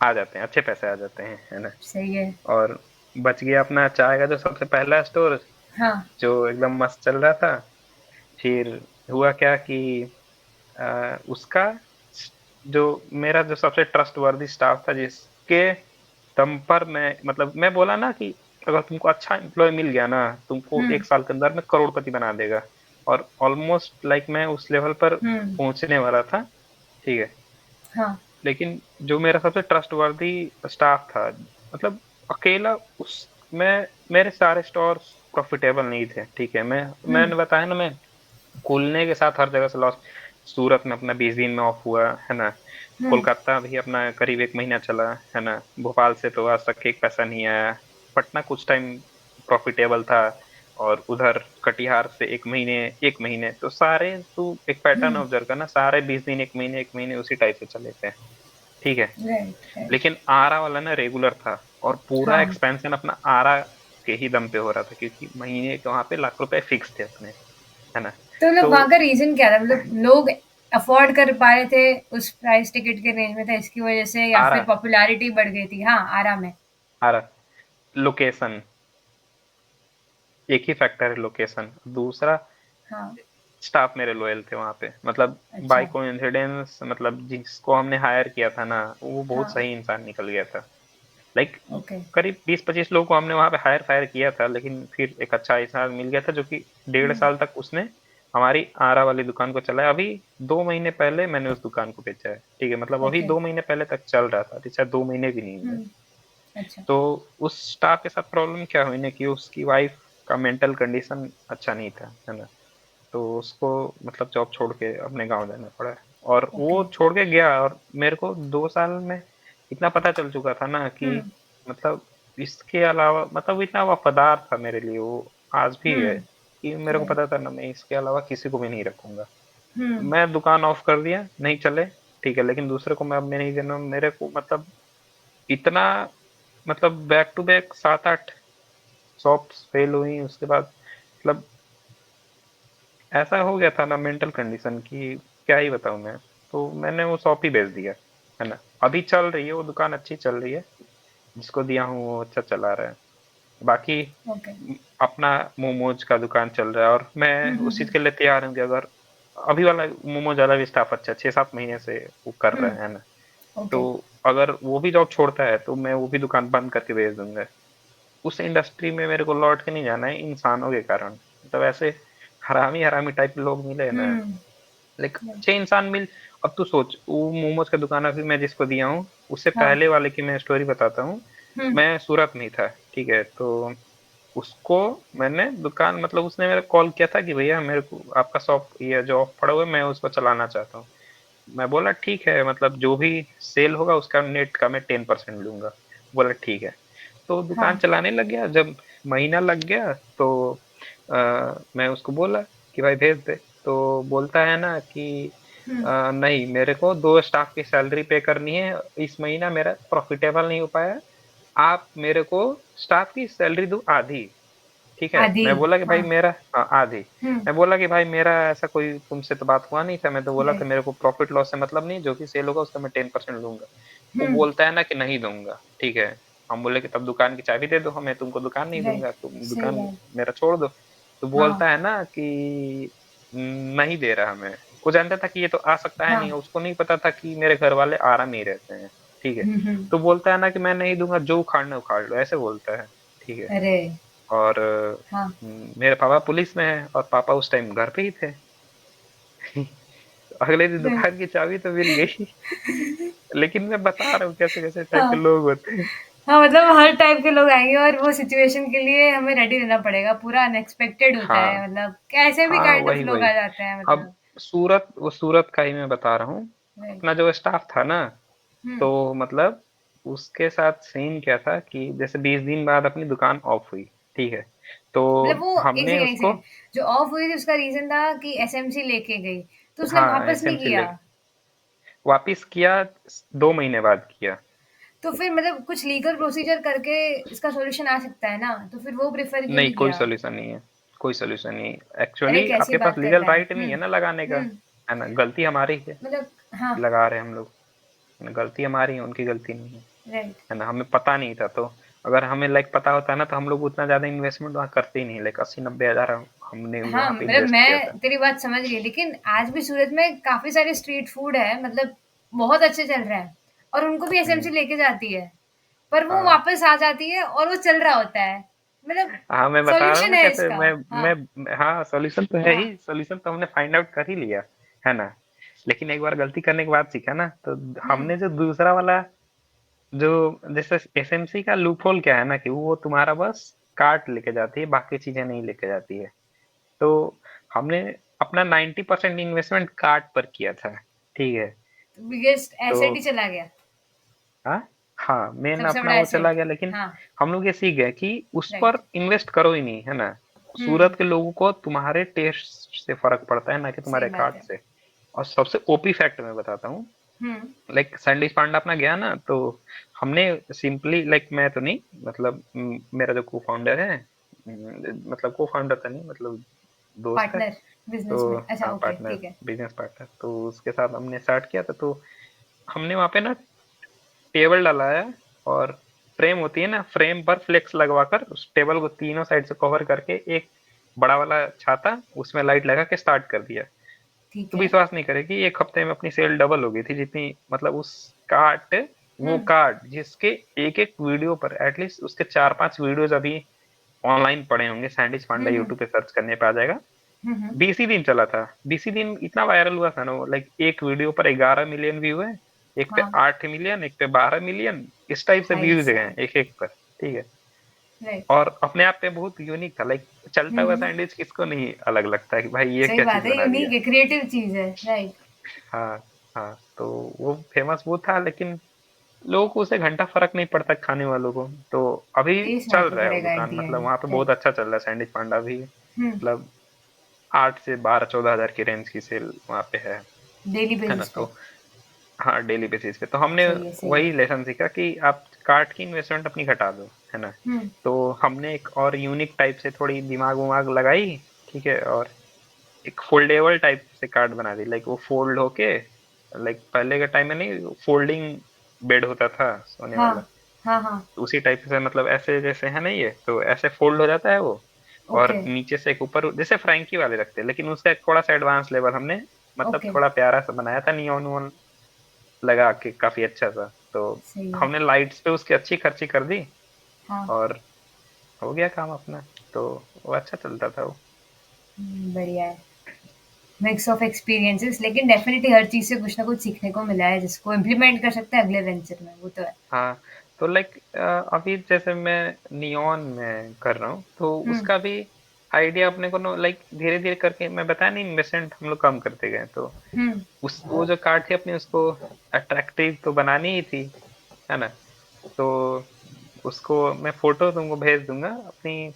आ जाते हैं, अच्छे पैसे आ जाते हैं, है ना। सही है। और बच गया अपना चाय का जो सबसे पहला स्टोर, हाँ। जो एकदम मस्त चल रहा था। फिर हुआ क्या कि उसका जो मेरा जो सबसे ट्रस्टवर्दी स्टाफ था, जिसके दम पर मैं मतलब मैं बोला ना कि अगर तुमको अच्छा एम्प्लॉय मिल गया ना, तुमको हम्म। 1 साल के अंदर में करोड़पति बना देगा। और ऑलमोस्ट लाइक मैं उस लेवल पर हम्म। पहुंचने वाला था। ठीक है। हाँ। लेकिन जो मेरा सबसे ट्रस्टवर्दी स्टाफ था, मतलब अकेला उस मैं मेरे सारे स्टोर्स प्रॉफिटेबल नहीं थे। ठीक है। हम्म। मैंने बताया ना, मैं खुलने के साथ हर जगह से लॉस। सूरत में अपना 20 दिन में ऑफ हुआ, है ना। हम्म। कोलकाता भी अपना करीब 1 महीना चला, है ना। भोपाल से तो आज तक एक पैसा नहीं आया। पटना कुछ टाइम प्रॉफिटेबल था। और उधर कटिहार से 1 महीने तो सारे तू एक पैटर्न हम्म। ऑब्जर्व करना, सारे 20 दिन 1 महीने उसी टाइप से चले थे। ठीक है। राइट। राइट। लेकिन आरा वाला ना रेगुलर था, और पूरा हाँ। एक्सपेंशन अपना आरा के ही दम पे हो रहा था, क्योंकि महीने के वहां पे लाख रुपए फिक्स थे अपने, है ना। तो मतलब तो वहाँ का रीजन क्या था? मतलब लोग अफोर्ड कर पा रहे थे उस प्राइस टिकट के रेंज में था इसकी वजह से, या आरा फिर पॉपुलैरिटी बढ़ गई थी? हाँ, आराम है। आरा लोकेशन, एक ही फैक्टर है लोकेशन। दूसरा, हाँ। स्टाफ मेरे लॉयल थे वहां पे, मतलब बाय अच्छा। कोइंसिडेंस, मतलब जिसको हमने हायर किया था ना वो बहुत हाँ। सही इंसान निकल गया था। Like okay. करीब 20-25 लोगों को हमने वहां पे हायर फायर किया था, लेकिन फिर एक अच्छा इंसान मिल गया था, जो कि 1.5 साल तक उसने हमारी आरा वाली दुकान को चलाया। अभी 2 महीने पहले मैंने उस दुकान को बेचा है। ठीक है। मतलब अभी ओके। 2 महीने पहले तक चल रहा था, शायद 2 महीने भी नहीं हुए। अच्छा। तो उस स्टाफ के साथ प्रॉब्लम क्या हुई ना कि उसकी वाइफ का मेंटल कंडीशन अच्छा नहीं था, है ना। तो उसको मतलब जॉब छोड़ के अपने गांव जाना पड़ा। और ओके। वो छोड़ के गया, और मेरे को 2 साल में इतना पता चल चुका था ना कि हम्म। मतलब इसके अलावा मतलब इतना वफादार था मेरे लिए वो, आज भी है, हम्म। कि मेरे को राइट। पता था ना मैं इसके अलावा किसी को भी नहीं रखूंगा। हम्म। मैं दुकान ऑफ कर दिया, नहीं चले ठीक है, लेकिन दूसरे को मैं अब नहीं देना मेरे को, मतलब इतना, मतलब back to back 7-8 shops fail हुई उसके बाद, मतलब ऐसा हो गया था ना मेंटल कंडीशन की, क्या ही बताऊं मैं। तो मैंने वो शॉप ही बेच दिया, है ना। अभी चल रही है वो दुकान, अच्छी चल रही है, जिसको दिया हूँ वो अच्छा चला रहा है। बाकी ओके। अपना मोमोज का दुकान चल रहा है, और मैं उस चीज के लिए तैयार हूँ कि अगर अभी वाला मोमोज वाला भी स्टाफ अच्छा 6-7 महीने से वो कर रहा है ना। तो ओके। अगर वो भी जॉब छोड़ता है तो मैं वो भी दुकान बंद करके भेज दूंगा। उस इंडस्ट्री में मेरे को लौट के नहीं जाना है इंसानों के कारण, मतलब ऐसे हरामी हरामी टाइप लोग मिले ना, हम्म। लाइक अच्छे इंसान मिल। अब तू सोच, वो मोमोज का दुकान अभी मैं जिसको दिया हूँ, उससे हाँ। पहले वाले की मैं स्टोरी बताता हूँ। हम्म। मैं सूरत में ही था, ठीक है। तो उसको मैंने दुकान, मतलब उसने मेरे कॉल किया था कि भैया मेरे को आपका शॉप ये जो ऑफ पड़ा हुआ है मैं उसको चलाना चाहता हूँ। मैं बोला ठीक है, मतलब जो भी सेल होगा उसका नेट का मैं 10% लूंगा। बोला ठीक है। तो दुकान हाँ। चलाने लग गया, जब महीना लग गया तो मैं उसको बोला कि भाई भेज दे। तो बोलता है ना कि हम्म। नहीं, मेरे को 2 स्टाफ की सैलरी पे करनी है, इस महीना मेरा प्रॉफिटेबल नहीं हो पाया, आप मेरे को स्टाफ की सैलरी दो आधी। ठीक है, आदि। मैं बोला कि भाई हाँ। मेरा, हाँ आधी। हम्म। मैं बोला कि भाई मेरा ऐसा कोई तुमसे तो बात हुआ नहीं था, मैं तो बोला था राइट। मेरे को प्रॉफिट लॉस से मतलब नहीं, जो भी सेल होगा उसका मैं 10% लूंगा। वो हम्म। बोलता है ना कि नहीं दूंगा, ठीक है। हम बोले कि तब दुकान की चाबी दे दो हमें, तुमको दुकान नहीं राइट। दूंगा, तुम सही दुकान बात। मेरा छोड़ दो। तो हाँ। बोलता है ना कि नहीं दे रहा हमें। वो जानता था कि ये तो आ सकता है नहीं, हाँ। उसको नहीं पता था कि मेरे घर वाले आराम नहीं रहते हैं, ठीक है। हम्म। तो बोलता है ना कि मैं नहीं दूंगा, जो उखाड़ना है उखाड़ लो, ऐसे बोलता है, ठीक है। अरे। और हाँ। मेरे पापा पुलिस में है, और पापा उस टाइम घर पे ही थे। अगले दिन राइट। दुकान की चाबी तो मिल गई। लेकिन मैं बता रहा हूँ कैसे कैसे टाइप के हाँ। लोग होते हैं। हाँ, मतलब हर टाइप के लोग आएंगे और वो सिचुएशन के लिए हमें रेडी रहना पड़ेगा। पूरा अनएक्सपेक्टेड होता हाँ, है, मतलब कैसे भी हाँ, काइंड ऑफ वही लोग वही। आ जाते हैं, अब मतलब। सूरत का ही मैं बता रहा हूँ। राइट। अपना जो स्टाफ था ना, हम्म। तो मतलब उसके साथ सीन क्या था कि जैसे 20 दिन बाद अपनी दुकान ऑफ हुई, ठीक है। तो मतलब वो एक हमने सेकंड, एक उसको, सेकंड, जो ऑफ हुई थी उसका रीजन था कि एसएमसी लेके गई, तो उसने हाँ वापस नहीं एसएमसी किया? ले वापिस किया, 2 महीने बाद किया। तो फिर मतलब कुछ लीगल प्रोसीजर करके इसका सॉल्यूशन आ सकता है ना, तो फिर वो प्रेफर क्यों नहीं, नहीं कोई किया? सोल्यूशन नहीं है, कोई सोल्यूशन नहीं। अरे एक्चुअली कैसी आपके पास बात कर लीगल रहा है। राइट नहीं है ना लगाने का, हम्म। है ना। गलती हमारी है, मतलब। हाँ। लगा रहे हैं हम लोग, है ना? गलती हमारी है, उनकी गलती नहीं है, राइट। है ना। हमें पता नहीं था, तो अगर हमें लाइक पता होता ना तो हम लोग उतना ज्यादा इन्वेस्टमेंट वहाँ करते ही नहीं, लाइक 80-90 हजार हमने हाँ, वहाँ पे मतलब इन्वेस्ट किया था। मैं तेरी बात समझ गई, लेकिन आज भी सूरत में काफ़ी सारे स्ट्रीट फूड है, मतलब बहुत अच्छे चल रहा है, और उनको भी एसएमसी हम्म। लेके जाती है, पर वो हाँ, वापस आ जाती है और वो चल रहा होता है। मतलब हाँ, मैं बता रहा हूँ सॉल्यूशन ना है कैसे इसका। हाँ। मैं हाँ, सॉल्यूशन तो है हाँ। ही, सॉल्यूशन तो हमने फाइंड आउट कर ही लिया, है ना। लेकिन एक बार गलती करने के बाद सीखा ना, तो हुँ। हमने जो दूसरा वाला, जो जैसे एसएमसी का लूपहोल क्या है ना कि वो तुम्हारा बस कार्ड लेके जाती है, बाकी चीजें नहीं लेके जाती है। तो हमने अपना 90% इन्वेस्टमेंट कार्ड पर किया था, ठीक है। बिगेस्ट तो एसेट ही चला गया, हाँ, हाँ, मेन सबसे अपना बड़ा वो चला एसेट। गया, लेकिन हाँ। हम लोग ये सीख गए कि उस पर राइट। इन्वेस्ट करो ही नहीं, है ना। हुँ। सूरत के लोगों को तुम्हारे टेस्ट से फर्क पड़ता है ना कि सही तुम्हारे बात कार्ड है। से। और सबसे ओपी फैक्ट मैं बताता हूँ, हुँ। लाइक सैंडविच पांडा अपना गया ना, तो हमने सिंपली, लाइक मैं तो नहीं, मतलब मेरा जो को फाउंडर है, मतलब को फाउंडर तो नहीं, मतलब दोस्त है। पार्टनर तो बिज़नेस में। अच्छा, हाँ, ओके, पार्टनर, ठीक है। बिजनेस पार्टनर, तो उसके साथ हमने स्टार्ट किया था। तो हमने वहाँ पे ना टेबल डाला है, और फ्रेम होती है ना, फ्रेम पर फ्लेक्स लगवाकर उस टेबल को तीनों साइड से कवर करके एक बड़ा वाला छाता, उसमें लाइट लगा के स्टार्ट कर दिया। ठीक तो है। विश्वास नहीं करेगी, एक हफ्ते में अपनी सेल डबल हो गई थी, जितनी मतलब उस कार्ट हुँ। वो कार्ड जिसके एक एक वीडियो पर एटलीस्ट उसके 4-5 वीडियोज अभी ऑनलाइन पड़े होंगे, सैंडविच हुँ, पांडा हुँ। यूट्यूब पे सर्च करने पे आ जाएगा। हुँ, हुँ। 20 ही दिन चला था, 20 ही दिन इतना वायरल हुआ था ना वो, लाइक एक वीडियो पर 11 मिलियन व्यू है, एक पे हाँ। 8 मिलियन, एक पे 12 मिलियन, इस टाइप से भाई व्यूज हैं साहब! एक एक पर, ठीक है। राइट। और अपने आप पे बहुत यूनिक था। लाइक चलता हुआ हम्म। सैंडविच किसको नहीं अलग लगता है कि भाई ये सही क्या चीज बात है, बना दिया। यूनिक है, क्रिएटिव चीज है। राइट। हाँ हाँ। तो वो फेमस वो था, लेकिन लोगों को उससे घंटा फर्क नहीं पड़ता खाने वालों को। तो अभी टेस्ट चल मैटर रहा है वो करेगा एट दुकान, द मतलब एंड। वहाँ पे बहुत राइट। अच्छा चल रहा है सैंडविच पांडा भी। हम्म। मतलब 8 से 12 14 हजार की रेंज की सेल वहाँ पे डेली है ना। बेसिस पे। तो हाँ, डेली बेसिस पे तो हमने सही है, सही है। वही लेसन सीखा कि आप कार्ट की इन्वेस्टमेंट अपनी घटा दो, है ना। हम्म। तो हमने एक और यूनिक टाइप से थोड़ी दिमाग उमाग लगाई, ठीक है, और एक फोल्डेबल टाइप से कार्ड बना दी। लाइक वो फोल्ड होके, लाइक पहले के टाइम में नहीं, फोल्डिंग बेड होता था सोने हाँ वाला, हाँ हाँ। तो उसी टाइप से, मतलब ऐसे जैसे है नहीं, ये तो ऐसे फोल्ड हो जाता है वो। और ओके। नीचे से एक ऊपर जैसे फ्रैंकी वाले रखते हैं, लेकिन उसका एक थोड़ा सा एडवांस लेवल हमने, मतलब ओके। थोड़ा प्यारा सा बनाया था, नियॉन वॉन लगा के काफी अच्छा सा। तो सही है। हमने लाइट्स पे उसकी अच्छी खर्ची कर दी, हाँ। और हो गया काम अपना। तो वो अच्छा चलता था वो। बढ़िया है। मिक्स ऑफ एक्सपीरियंसेस, लेकिन डेफिनेटली हर चीज से कुछ ना कुछ सीखने को मिला है जिसको इम्प्लीमेंट कर सकते हैं अगले वेंचर में, वो तो है। हाँ, तो लाइक अभी जैसे मैं नियॉन में कर रहा हूँ, तो हम्म। उसका भी आइडिया अपने को लाइक धीरे धीरे करके, मैं बताया नहीं, इन्वेस्टमेंट हम लोग कम करते गए। तो हम्म। उस वो जो कार्ड थी अपनी, उसको अट्रैक्टिव तो बनानी ही थी, है ना। तो उसको मैं फोटो तुमको भेज दूंगा अपनी,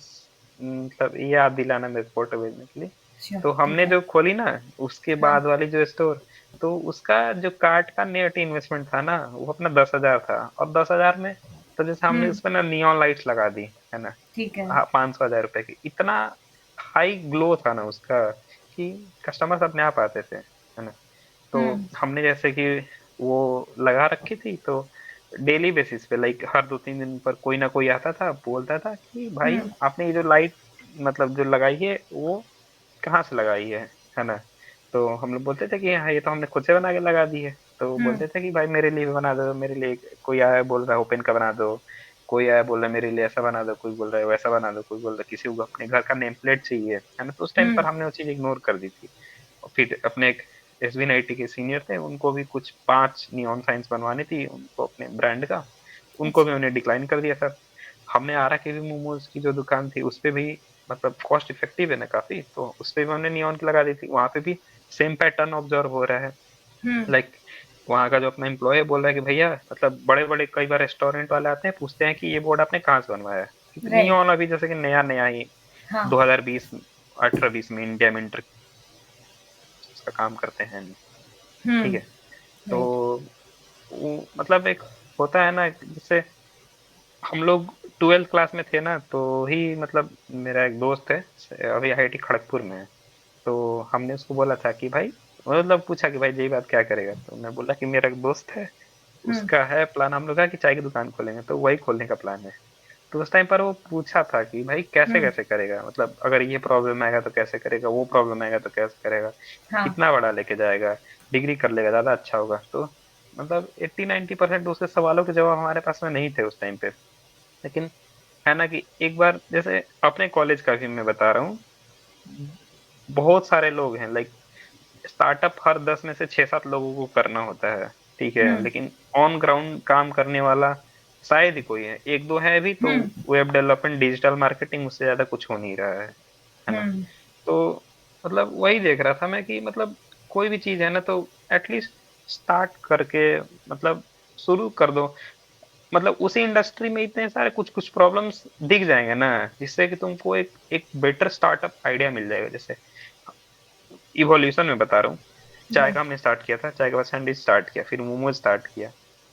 मतलब याद दिलाना मेरे को फोटो भेजने के लिए। श्योर, तो ठीक हमने है। जो खोली ना, उसके हाँ। बाद वाली जो स्टोर, तो उसका जो कार्ट का नेट इन्वेस्टमेंट था ना, वो अपना 10 हजार था। और 10 हजार में तो जैसे हमने हम्म। उसमें ना नियॉन लाइट्स लगा दी, है ना। ठीक है। हाँ, 500 हजार रुपए की, इतना हाई ग्लो था ना उसका कि कस्टमर्स अपने आप आते थे, है ना। तो हम्म। हमने जैसे कि वो लगा रखी थी, तो डेली बेसिस पे लाइक हर 2 3 दिन पर कोई ना कोई आता था, बोलता था कि भाई हम्म। आपने ये जो लाइट, मतलब जो लगाई है, वो कहाँ से लगाई है ना। तो हम लोग बोलते थे कि हाँ, ये तो हमने खुद से बना के लगा दी है। तो वो हम्म। बोलते थे कि भाई मेरे लिए भी बना दो, मेरे लिए। कोई आया बोल रहा है ओपन का बना दो, कोई आया बोल रहा है मेरे लिए ऐसा बना दो, कोई बोल रहा है वैसा बना दो, कोई बोल रहा है किसी को अपने घर का नेम प्लेट चाहिए, है ना। तो उस टाइम हम्म। पर हमने वो चीज इग्नोर कर दी थी। और फिर अपने एक SB90 के सीनियर थे, उनको भी कुछ 5 नियॉन साइंस बनवानी थी उनको अपने ब्रांड का, उनको भी अच्छा। उन्हें डिक्लाइन कर दिया सर। हमने आरा के भी मोमोज की जो दुकान थी, उस पे भी, मतलब कॉस्ट इफेक्टिव है ना काफी, तो उस पे भी हमने नियॉन की लगा दी थी। वहां पे भी सेम पैटर्न ऑब्जर्व हो रहा है। हम्म। लाइक वहाँ का जो अपना एम्प्लॉय बोल रहा है कि भैया, मतलब बड़े बड़े कई बार रेस्टोरेंट वाले आते हैं, पूछते हैं कि ये बोर्ड आपने कहाँ से बनवाया है, क्योंकि राइट। नियॉन अभी जैसे कि नया नया ही हाँ। 2020 18-20 में इंडिया में इंटर का काम करते हैं, ठीक है। तो राइट। मतलब एक होता है ना, जैसे हम लोग 12th क्लास में थे ना, तो ही मतलब मेरा एक दोस्त है, अभी IIT खड़गपुर में है। तो हमने उसको बोला था कि भाई, मतलब पूछा कि भाई यही बात क्या करेगा, तो मैं बोला कि मेरा एक दोस्त है, हम्म। उसका है प्लान, हम लोग का कि चाय की दुकान खोलेंगे, तो वही खोलने का प्लान है। तो उस टाइम पर वो पूछा था कि भाई कैसे हम्म। कैसे करेगा, मतलब अगर ये प्रॉब्लम आएगा तो कैसे करेगा, वो प्रॉब्लम आएगा तो कैसे करेगा, हाँ। कितना बड़ा लेके जाएगा, डिग्री कर लेगा ज्यादा अच्छा होगा। तो मतलब 80-90% उसके सवालों के जवाब हमारे पास में नहीं थे उस टाइम पे। लेकिन है ना कि एक बार जैसे अपने कॉलेज का भी मैं बता रहा हूँ, बहुत सारे लोग हैं, लाइक स्टार्टअप हर 10 में से 6-7 लोगों को करना होता है, ठीक है, हम्म। लेकिन ऑन ग्राउंड काम करने वाला शायद ही कोई है, एक दो है भी, तो हम्म। वेब डेवलपमेंट डिजिटल मार्केटिंग, उससे ज्यादा कुछ हो नहीं रहा है ना। हम्म। तो मतलब वही देख रहा था मैं कि मतलब कोई भी चीज है ना, तो एटलीस्ट स्टार्ट करके, मतलब शुरू कर दो। मतलब उसी इंडस्ट्री में इतने सारे कुछ कुछ प्रॉब्लम्स दिख जाएंगे ना, जिससे कि तुमको एक एक बेटर स्टार्टअप आइडिया मिल जाएगा। जैसे इवोल्यूशन में बता रहा हूँ, चाय का राइट। हमने स्टार्ट किया था, चाय के बाद सैंडविच स्टार्ट किया, फिर मोमोज स्टार्ट किया,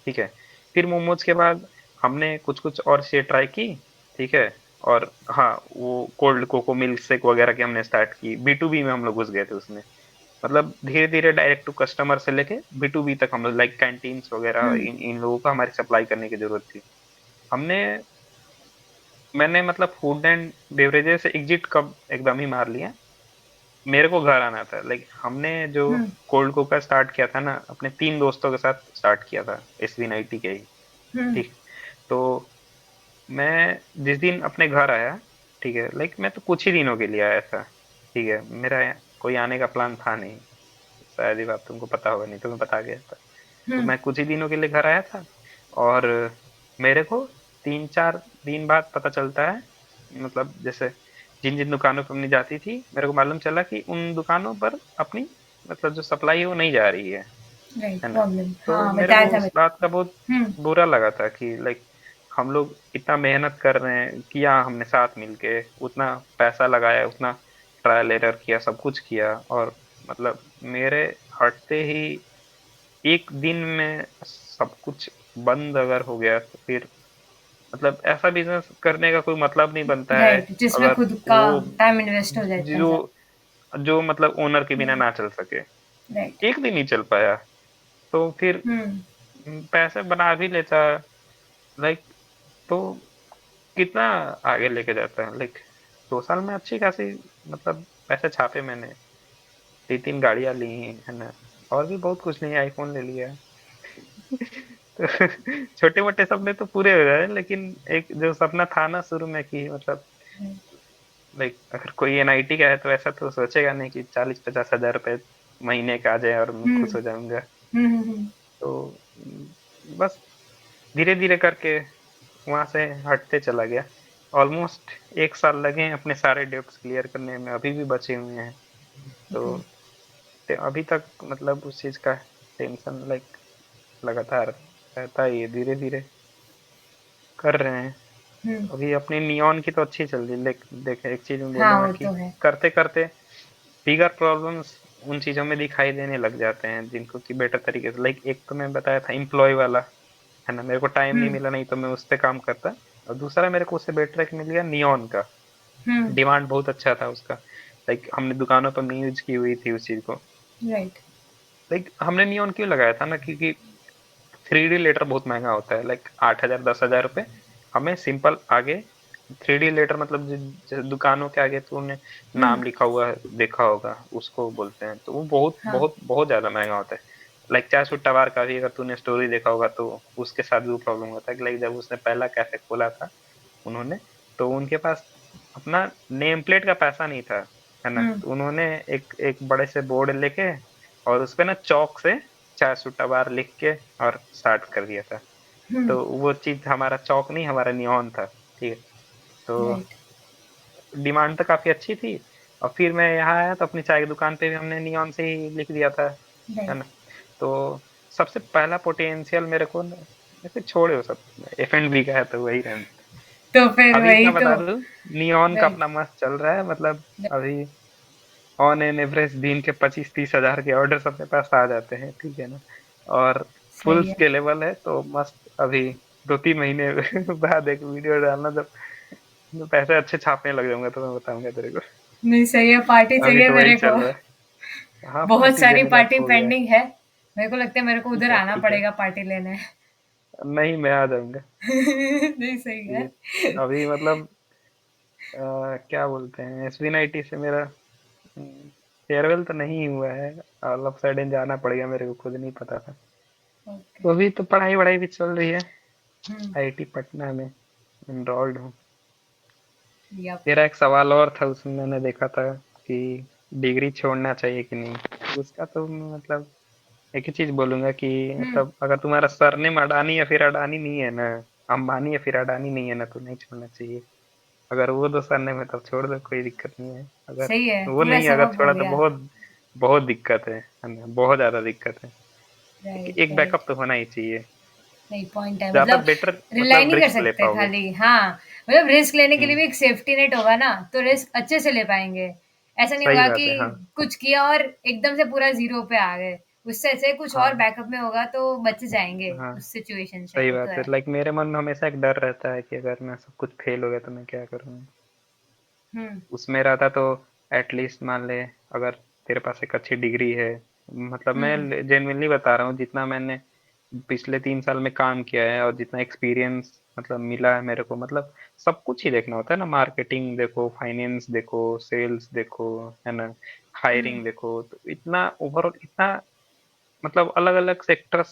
ठीक है। फिर मोमोज के बाद हमने कुछ कुछ और चीजें ट्राई की, ठीक है। और हाँ, वो कोल्ड कोको मिल्क शेक वगैरह की हमने स्टार्ट की, B2B में हम लोग घुस गए थे उसमें। मतलब धीरे धीरे डायरेक्ट टू कस्टमर से लेके B2B तक हम लोग, लाइक कैंटीन्स वगैरह, हम्म। इन इन लोगों को हमारी सप्लाई करने की जरूरत थी। हमने मैंने मतलब फूड एंड बेवरेजेस से एग्जिट कब एकदम ही मार लिया, मेरे को घर आना था। लाइक हमने जो हम्म। कोल्ड कोका स्टार्ट किया था ना, अपने 3 दोस्तों के साथ स्टार्ट किया था, SB90 के ही, हम्म। ठीक। तो मैं जिस दिन अपने घर आया, ठीक है, लाइक मैं तो कुछ ही दिनों के लिए आया था, ठीक है, मेरा कोई आने का प्लान था नहीं, शायद ये बात तुमको पता होगा, नहीं तो मैं बता गया था। तो हम्म। मैं कुछ ही दिनों के लिए घर आया था, और मेरे को 3-4 दिन बाद पता चलता है, मतलब जैसे जिन जिन दुकानों पर अपनी जाती थी, मेरे को मालूम चला कि उन दुकानों पर अपनी मतलब जो सप्लाई है वो नहीं जा रही राइट, है ना? प्रॉब्लम, तो हाँ मेरे बताया को था उस मेरे बात को। का बहुत हम्म। बुरा लगा था कि लाइक हम लोग इतना मेहनत कर रहे हैं, किया हमने साथ मिलके, उतना पैसा लगाया, उतना ट्रायल एरर किया, सब कुछ किया, और मतलब मेरे हटते ही एक दिन में सब कुछ बंद अगर हो गया तो फिर मतलब ऐसा बिजनेस करने का कोई मतलब नहीं बनता है राइट, जिसमें अगर खुद का वो टाइम इन्वेस्ट हो जाता है जो सब। जो मतलब ओनर के बिना हम्म। ना चल सके। राइट। एक दिन ही चल पाया, तो फिर हम्म। पैसे बना भी लेता, लाइक, तो कितना आगे लेके जाता है, लाइक 2 साल में अच्छी खासी मतलब पैसे छापे मैंने, 3-3 गाड़ियां ली है ना, और भी बहुत कुछ नहीं, आईफोन ले लिया। तो छोटे मोटे सपने तो पूरे हो गए, लेकिन एक जो सपना था ना शुरू में कि मतलब लाइक अगर कोई एनआईटी का है तो ऐसा तो सोचेगा नहीं कि 40-50 हजार रुपए महीने का आ जाए और मैं हम्म। खुश हो जाऊंगा। हम्म। तो बस धीरे धीरे करके वहां से हटते चला गया। ऑलमोस्ट 1 साल लगे हैं अपने सारे डेब्ट्स क्लियर करने में, अभी भी बचे हुए हैं। तो ओके। अभी तक मतलब उस चीज का टेंशन लाइक लगातार रहता ही है, धीरे धीरे कर रहे हैं। हम्म। अभी अपनी नियॉन की तो अच्छी चल रही है, देखे एक चीज में हाँ, बोलूंगा वो कि तो है। करते करते बिगर प्रॉब्लम्स उन चीजों में दिखाई देने लग जाते हैं जिनको कि बेटर तरीके से, लाइक एक तो मैं बताया था एम्प्लॉय वाला, है ना, मेरे को टाइम नहीं हम्म। मिला, नहीं तो मैं उस पे काम करता। और दूसरा मेरे को उससे बेटर एक मिल गया नियॉन का, हम्म। डिमांड बहुत अच्छा था उसका, लाइक हमने दुकानों पर नहीं यूज की हुई थी उस चीज को। राइट। लाइक हमने नियॉन क्यों लगाया था ना, क्योंकि 3D लेटर बहुत महंगा होता है, लाइक 8,000-10,000 रुपए। हमें सिंपल आगे 3D लेटर मतलब जैसे दुकानों के आगे तो उन्हें हम्म। नाम लिखा हुआ देखा होगा, उसको बोलते हैं, तो वो बहुत हाँ। बहुत बहुत ज्यादा महंगा होता है। लाइक 400 टवार का भी अगर तूने स्टोरी देखा होगा तो उसके साथ भी वो प्रॉब्लम होता है कि लाइक जब उसने पहला कैफे खोला था उन्होंने, तो उनके पास अपना नेम प्लेट का पैसा नहीं था, है ना, हम्म। तो उन्होंने एक एक बड़े से बोर्ड लेके और उस पे ना चौक से 400 टवार लिख के और स्टार्ट कर दिया था। हम्म। तो वो चीज हमारा चौक नहीं, हमारा नियॉन था, ठीक है। तो राइट। डिमांड तो काफी अच्छी थी, और फिर मैं यहाँ आया तो अपनी चाय की दुकान पे भी हमने नियॉन से ही लिख दिया था, है राइट। ना। तो सबसे पहला पोटेंशियल मेरे को ऐसे छोड़े हो सब, F&B का है तो वही रहने। तो फिर अभी वही मैं तो। बता दूं, नियॉन का राइट। अपना मस्त चल रहा है, मतलब अभी ऑन एन एवरेज दिन के 25-30 हजार के ऑर्डर अपने पास आ जाते हैं, ठीक है ना। और फुल सही है। स्केलेबल है तो मस्त, अभी 2-3 महीने बाद एक वीडियो डालना जब पैसे अच्छे छापने लग जाऊंगा तो मैं बताऊंगा तेरे को। नहीं, सही है, पार्टी अभी चाहिए तो वही मेरे को। चल रहा है। हाँ, बहुत पार्टी सारी देने लायक पार्टी हो गया है। पेंडिंग है। मेरे को लगता है मेरे को ठीक उधर है, आना ठीक है। पड़ेगा पार्टी लेने। नहीं, मैं आ जाऊंगा। नहीं, सही ठीक है। है। अभी मतलब क्या बोलते हैं, SB90 से मेरा फेयरवेल तो नहीं हुआ है, ऑल ऑफ सडन जाना पड़ेगा, मेरे को खुद नहीं पता था। ओके। तो अभी तो पढ़ाई वढ़ाई भी चल रही है, हम्म। आईआईटी पटना में एनरोल्ड हूँ। यप। तेरा एक सवाल और था, उसमें मैंने देखा था कि डिग्री छोड़ना चाहिए कि नहीं, उसका तो मतलब एक ही चीज बोलूंगा कि हम्म। मतलब अगर तुम्हारा सरनेम अडानी या फिर अडानी नहीं है ना, अंबानी या फिर अडानी नहीं है ना, तो नहीं छोड़ना चाहिए। अगर वो दो सरनेम है तब छोड़ दो, कोई दिक्कत नहीं है। अगर सही है, वो पूरा नहीं, अगर सबक बोल छोड़ा तो दिया। बहुत बहुत दिक्कत है ना, बहुत ज्यादा दिक्कत है। राइट। एक राइट। बैकअप तो होना ही चाहिए, नहीं, पॉइंट है, ज्यादा मतलब बेटर रिलाई मतलब नहीं कर रिस्क ले सकते पाओगे। खाली, हाँ। मतलब रिस्क लेने के लिए हम्म। भी एक सेफ्टी नेट होगा ना, तो रिस्क अच्छे से ले पाएंगे। ऐसा नहीं सही होगा बात कि है, हाँ। कुछ किया और एकदम से पूरा जीरो पे आ गए। उससे ऐसे कुछ और हाँ, बैकअप में होगा तो बच जाएंगे हाँ, उस सिचुएशन से, सही वो तो बात है, है। लाइक मेरे मन में हमेशा एक डर रहता है कि अगर मैं सब कुछ फेल हो गया तो मैं क्या करूँ। हम्म। उसमें रहता तो एटलीस्ट मान ले, अगर तेरे पास एक अच्छी डिग्री है, मतलब हम्म। मैं जेन्युइनली बता रहा हूँ, जितना मैंने पिछले 3 साल में काम किया है और जितना एक्सपीरियंस मतलब मिला है मेरे को, मतलब सब कुछ ही देखना होता है ना, मार्केटिंग देखो, फाइनेंस देखो, सेल्स देखो, है ना, हम्म। हायरिंग देखो, तो इतना ओवरऑल इतना मतलब अलग अलग सेक्टर्स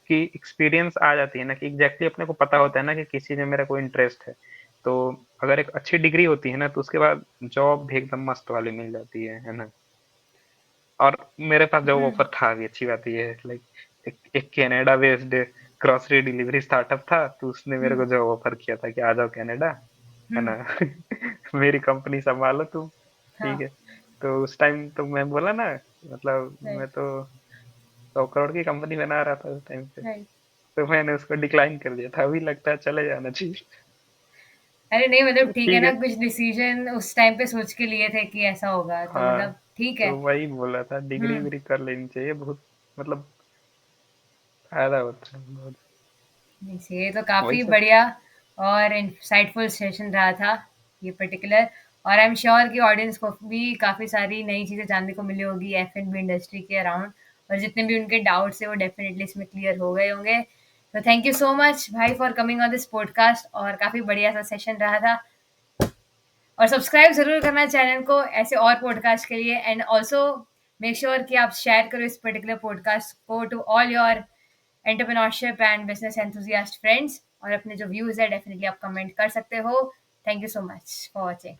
की एक्सपीरियंस आ जाती है ना कि एग्जैक्टली अपने को पता होता है ना कि किसी में मेरा कोई इंटरेस्ट है। तो अगर एक अच्छी डिग्री होती है ना तो उसके बाद जॉब भी एकदम मस्त वाली मिल जाती है ना। और मेरे पास जॉब हम्म। ऑफर था भी, अच्छी बात ये है, लाइक एक Canada based grocery delivery startup था, तो उसने मेरे को जो ऑफर किया था कि आ जाओ कनाडा, है हम्म। ना। मेरी कंपनी संभालो तुम, ठीक हाँ। है। तो उस टाइम तो मैं बोला ना, मतलब राइट। मैं तो 100 करोड़ की कंपनी बना रहा था उस टाइम पे, राइट। तो मैंने उसको डिक्लाइन कर दिया था। अभी लगता है चले जाना चाहिए। अरे नहीं, मतलब ठीक है ठीक ना, है। कुछ डिसीजन उस टाइम पे सोच के लिए थे कि ऐसा होगा, तो हाँ, मतलब ठीक है। तो वही बोला था, डिग्री हम्म। विग्री कर लेनी चाहिए, बहुत मतलब फायदा होता है बहुत। ये तो वही काफ़ी सब। बढ़िया और इंसाइटफुल सेशन रहा था, ये पर्टिकुलर। और आई एम श्योर कि ऑडियंस को भी काफ़ी सारी नई चीज़ें जानने को मिली होगी F&B इंडस्ट्री के अराउंड, और जितने भी उनके डाउट्स हैं वो डेफिनेटली इसमें क्लियर हो गए होंगे। तो थैंक यू सो मच भाई for coming on this podcast, और काफ़ी बढ़िया सा सेशन रहा था। और सब्सक्राइब ज़रूर करना चैनल को ऐसे और पॉडकास्ट के लिए, एंड ऑल्सो मेक श्योर कि आप शेयर करो इस पर्टिकुलर पॉडकास्ट को to all your entrepreneurship and business enthusiast friends, और अपने जो व्यूज़ है डेफिनेटली आप कमेंट कर सकते हो। Thank you so much for watching.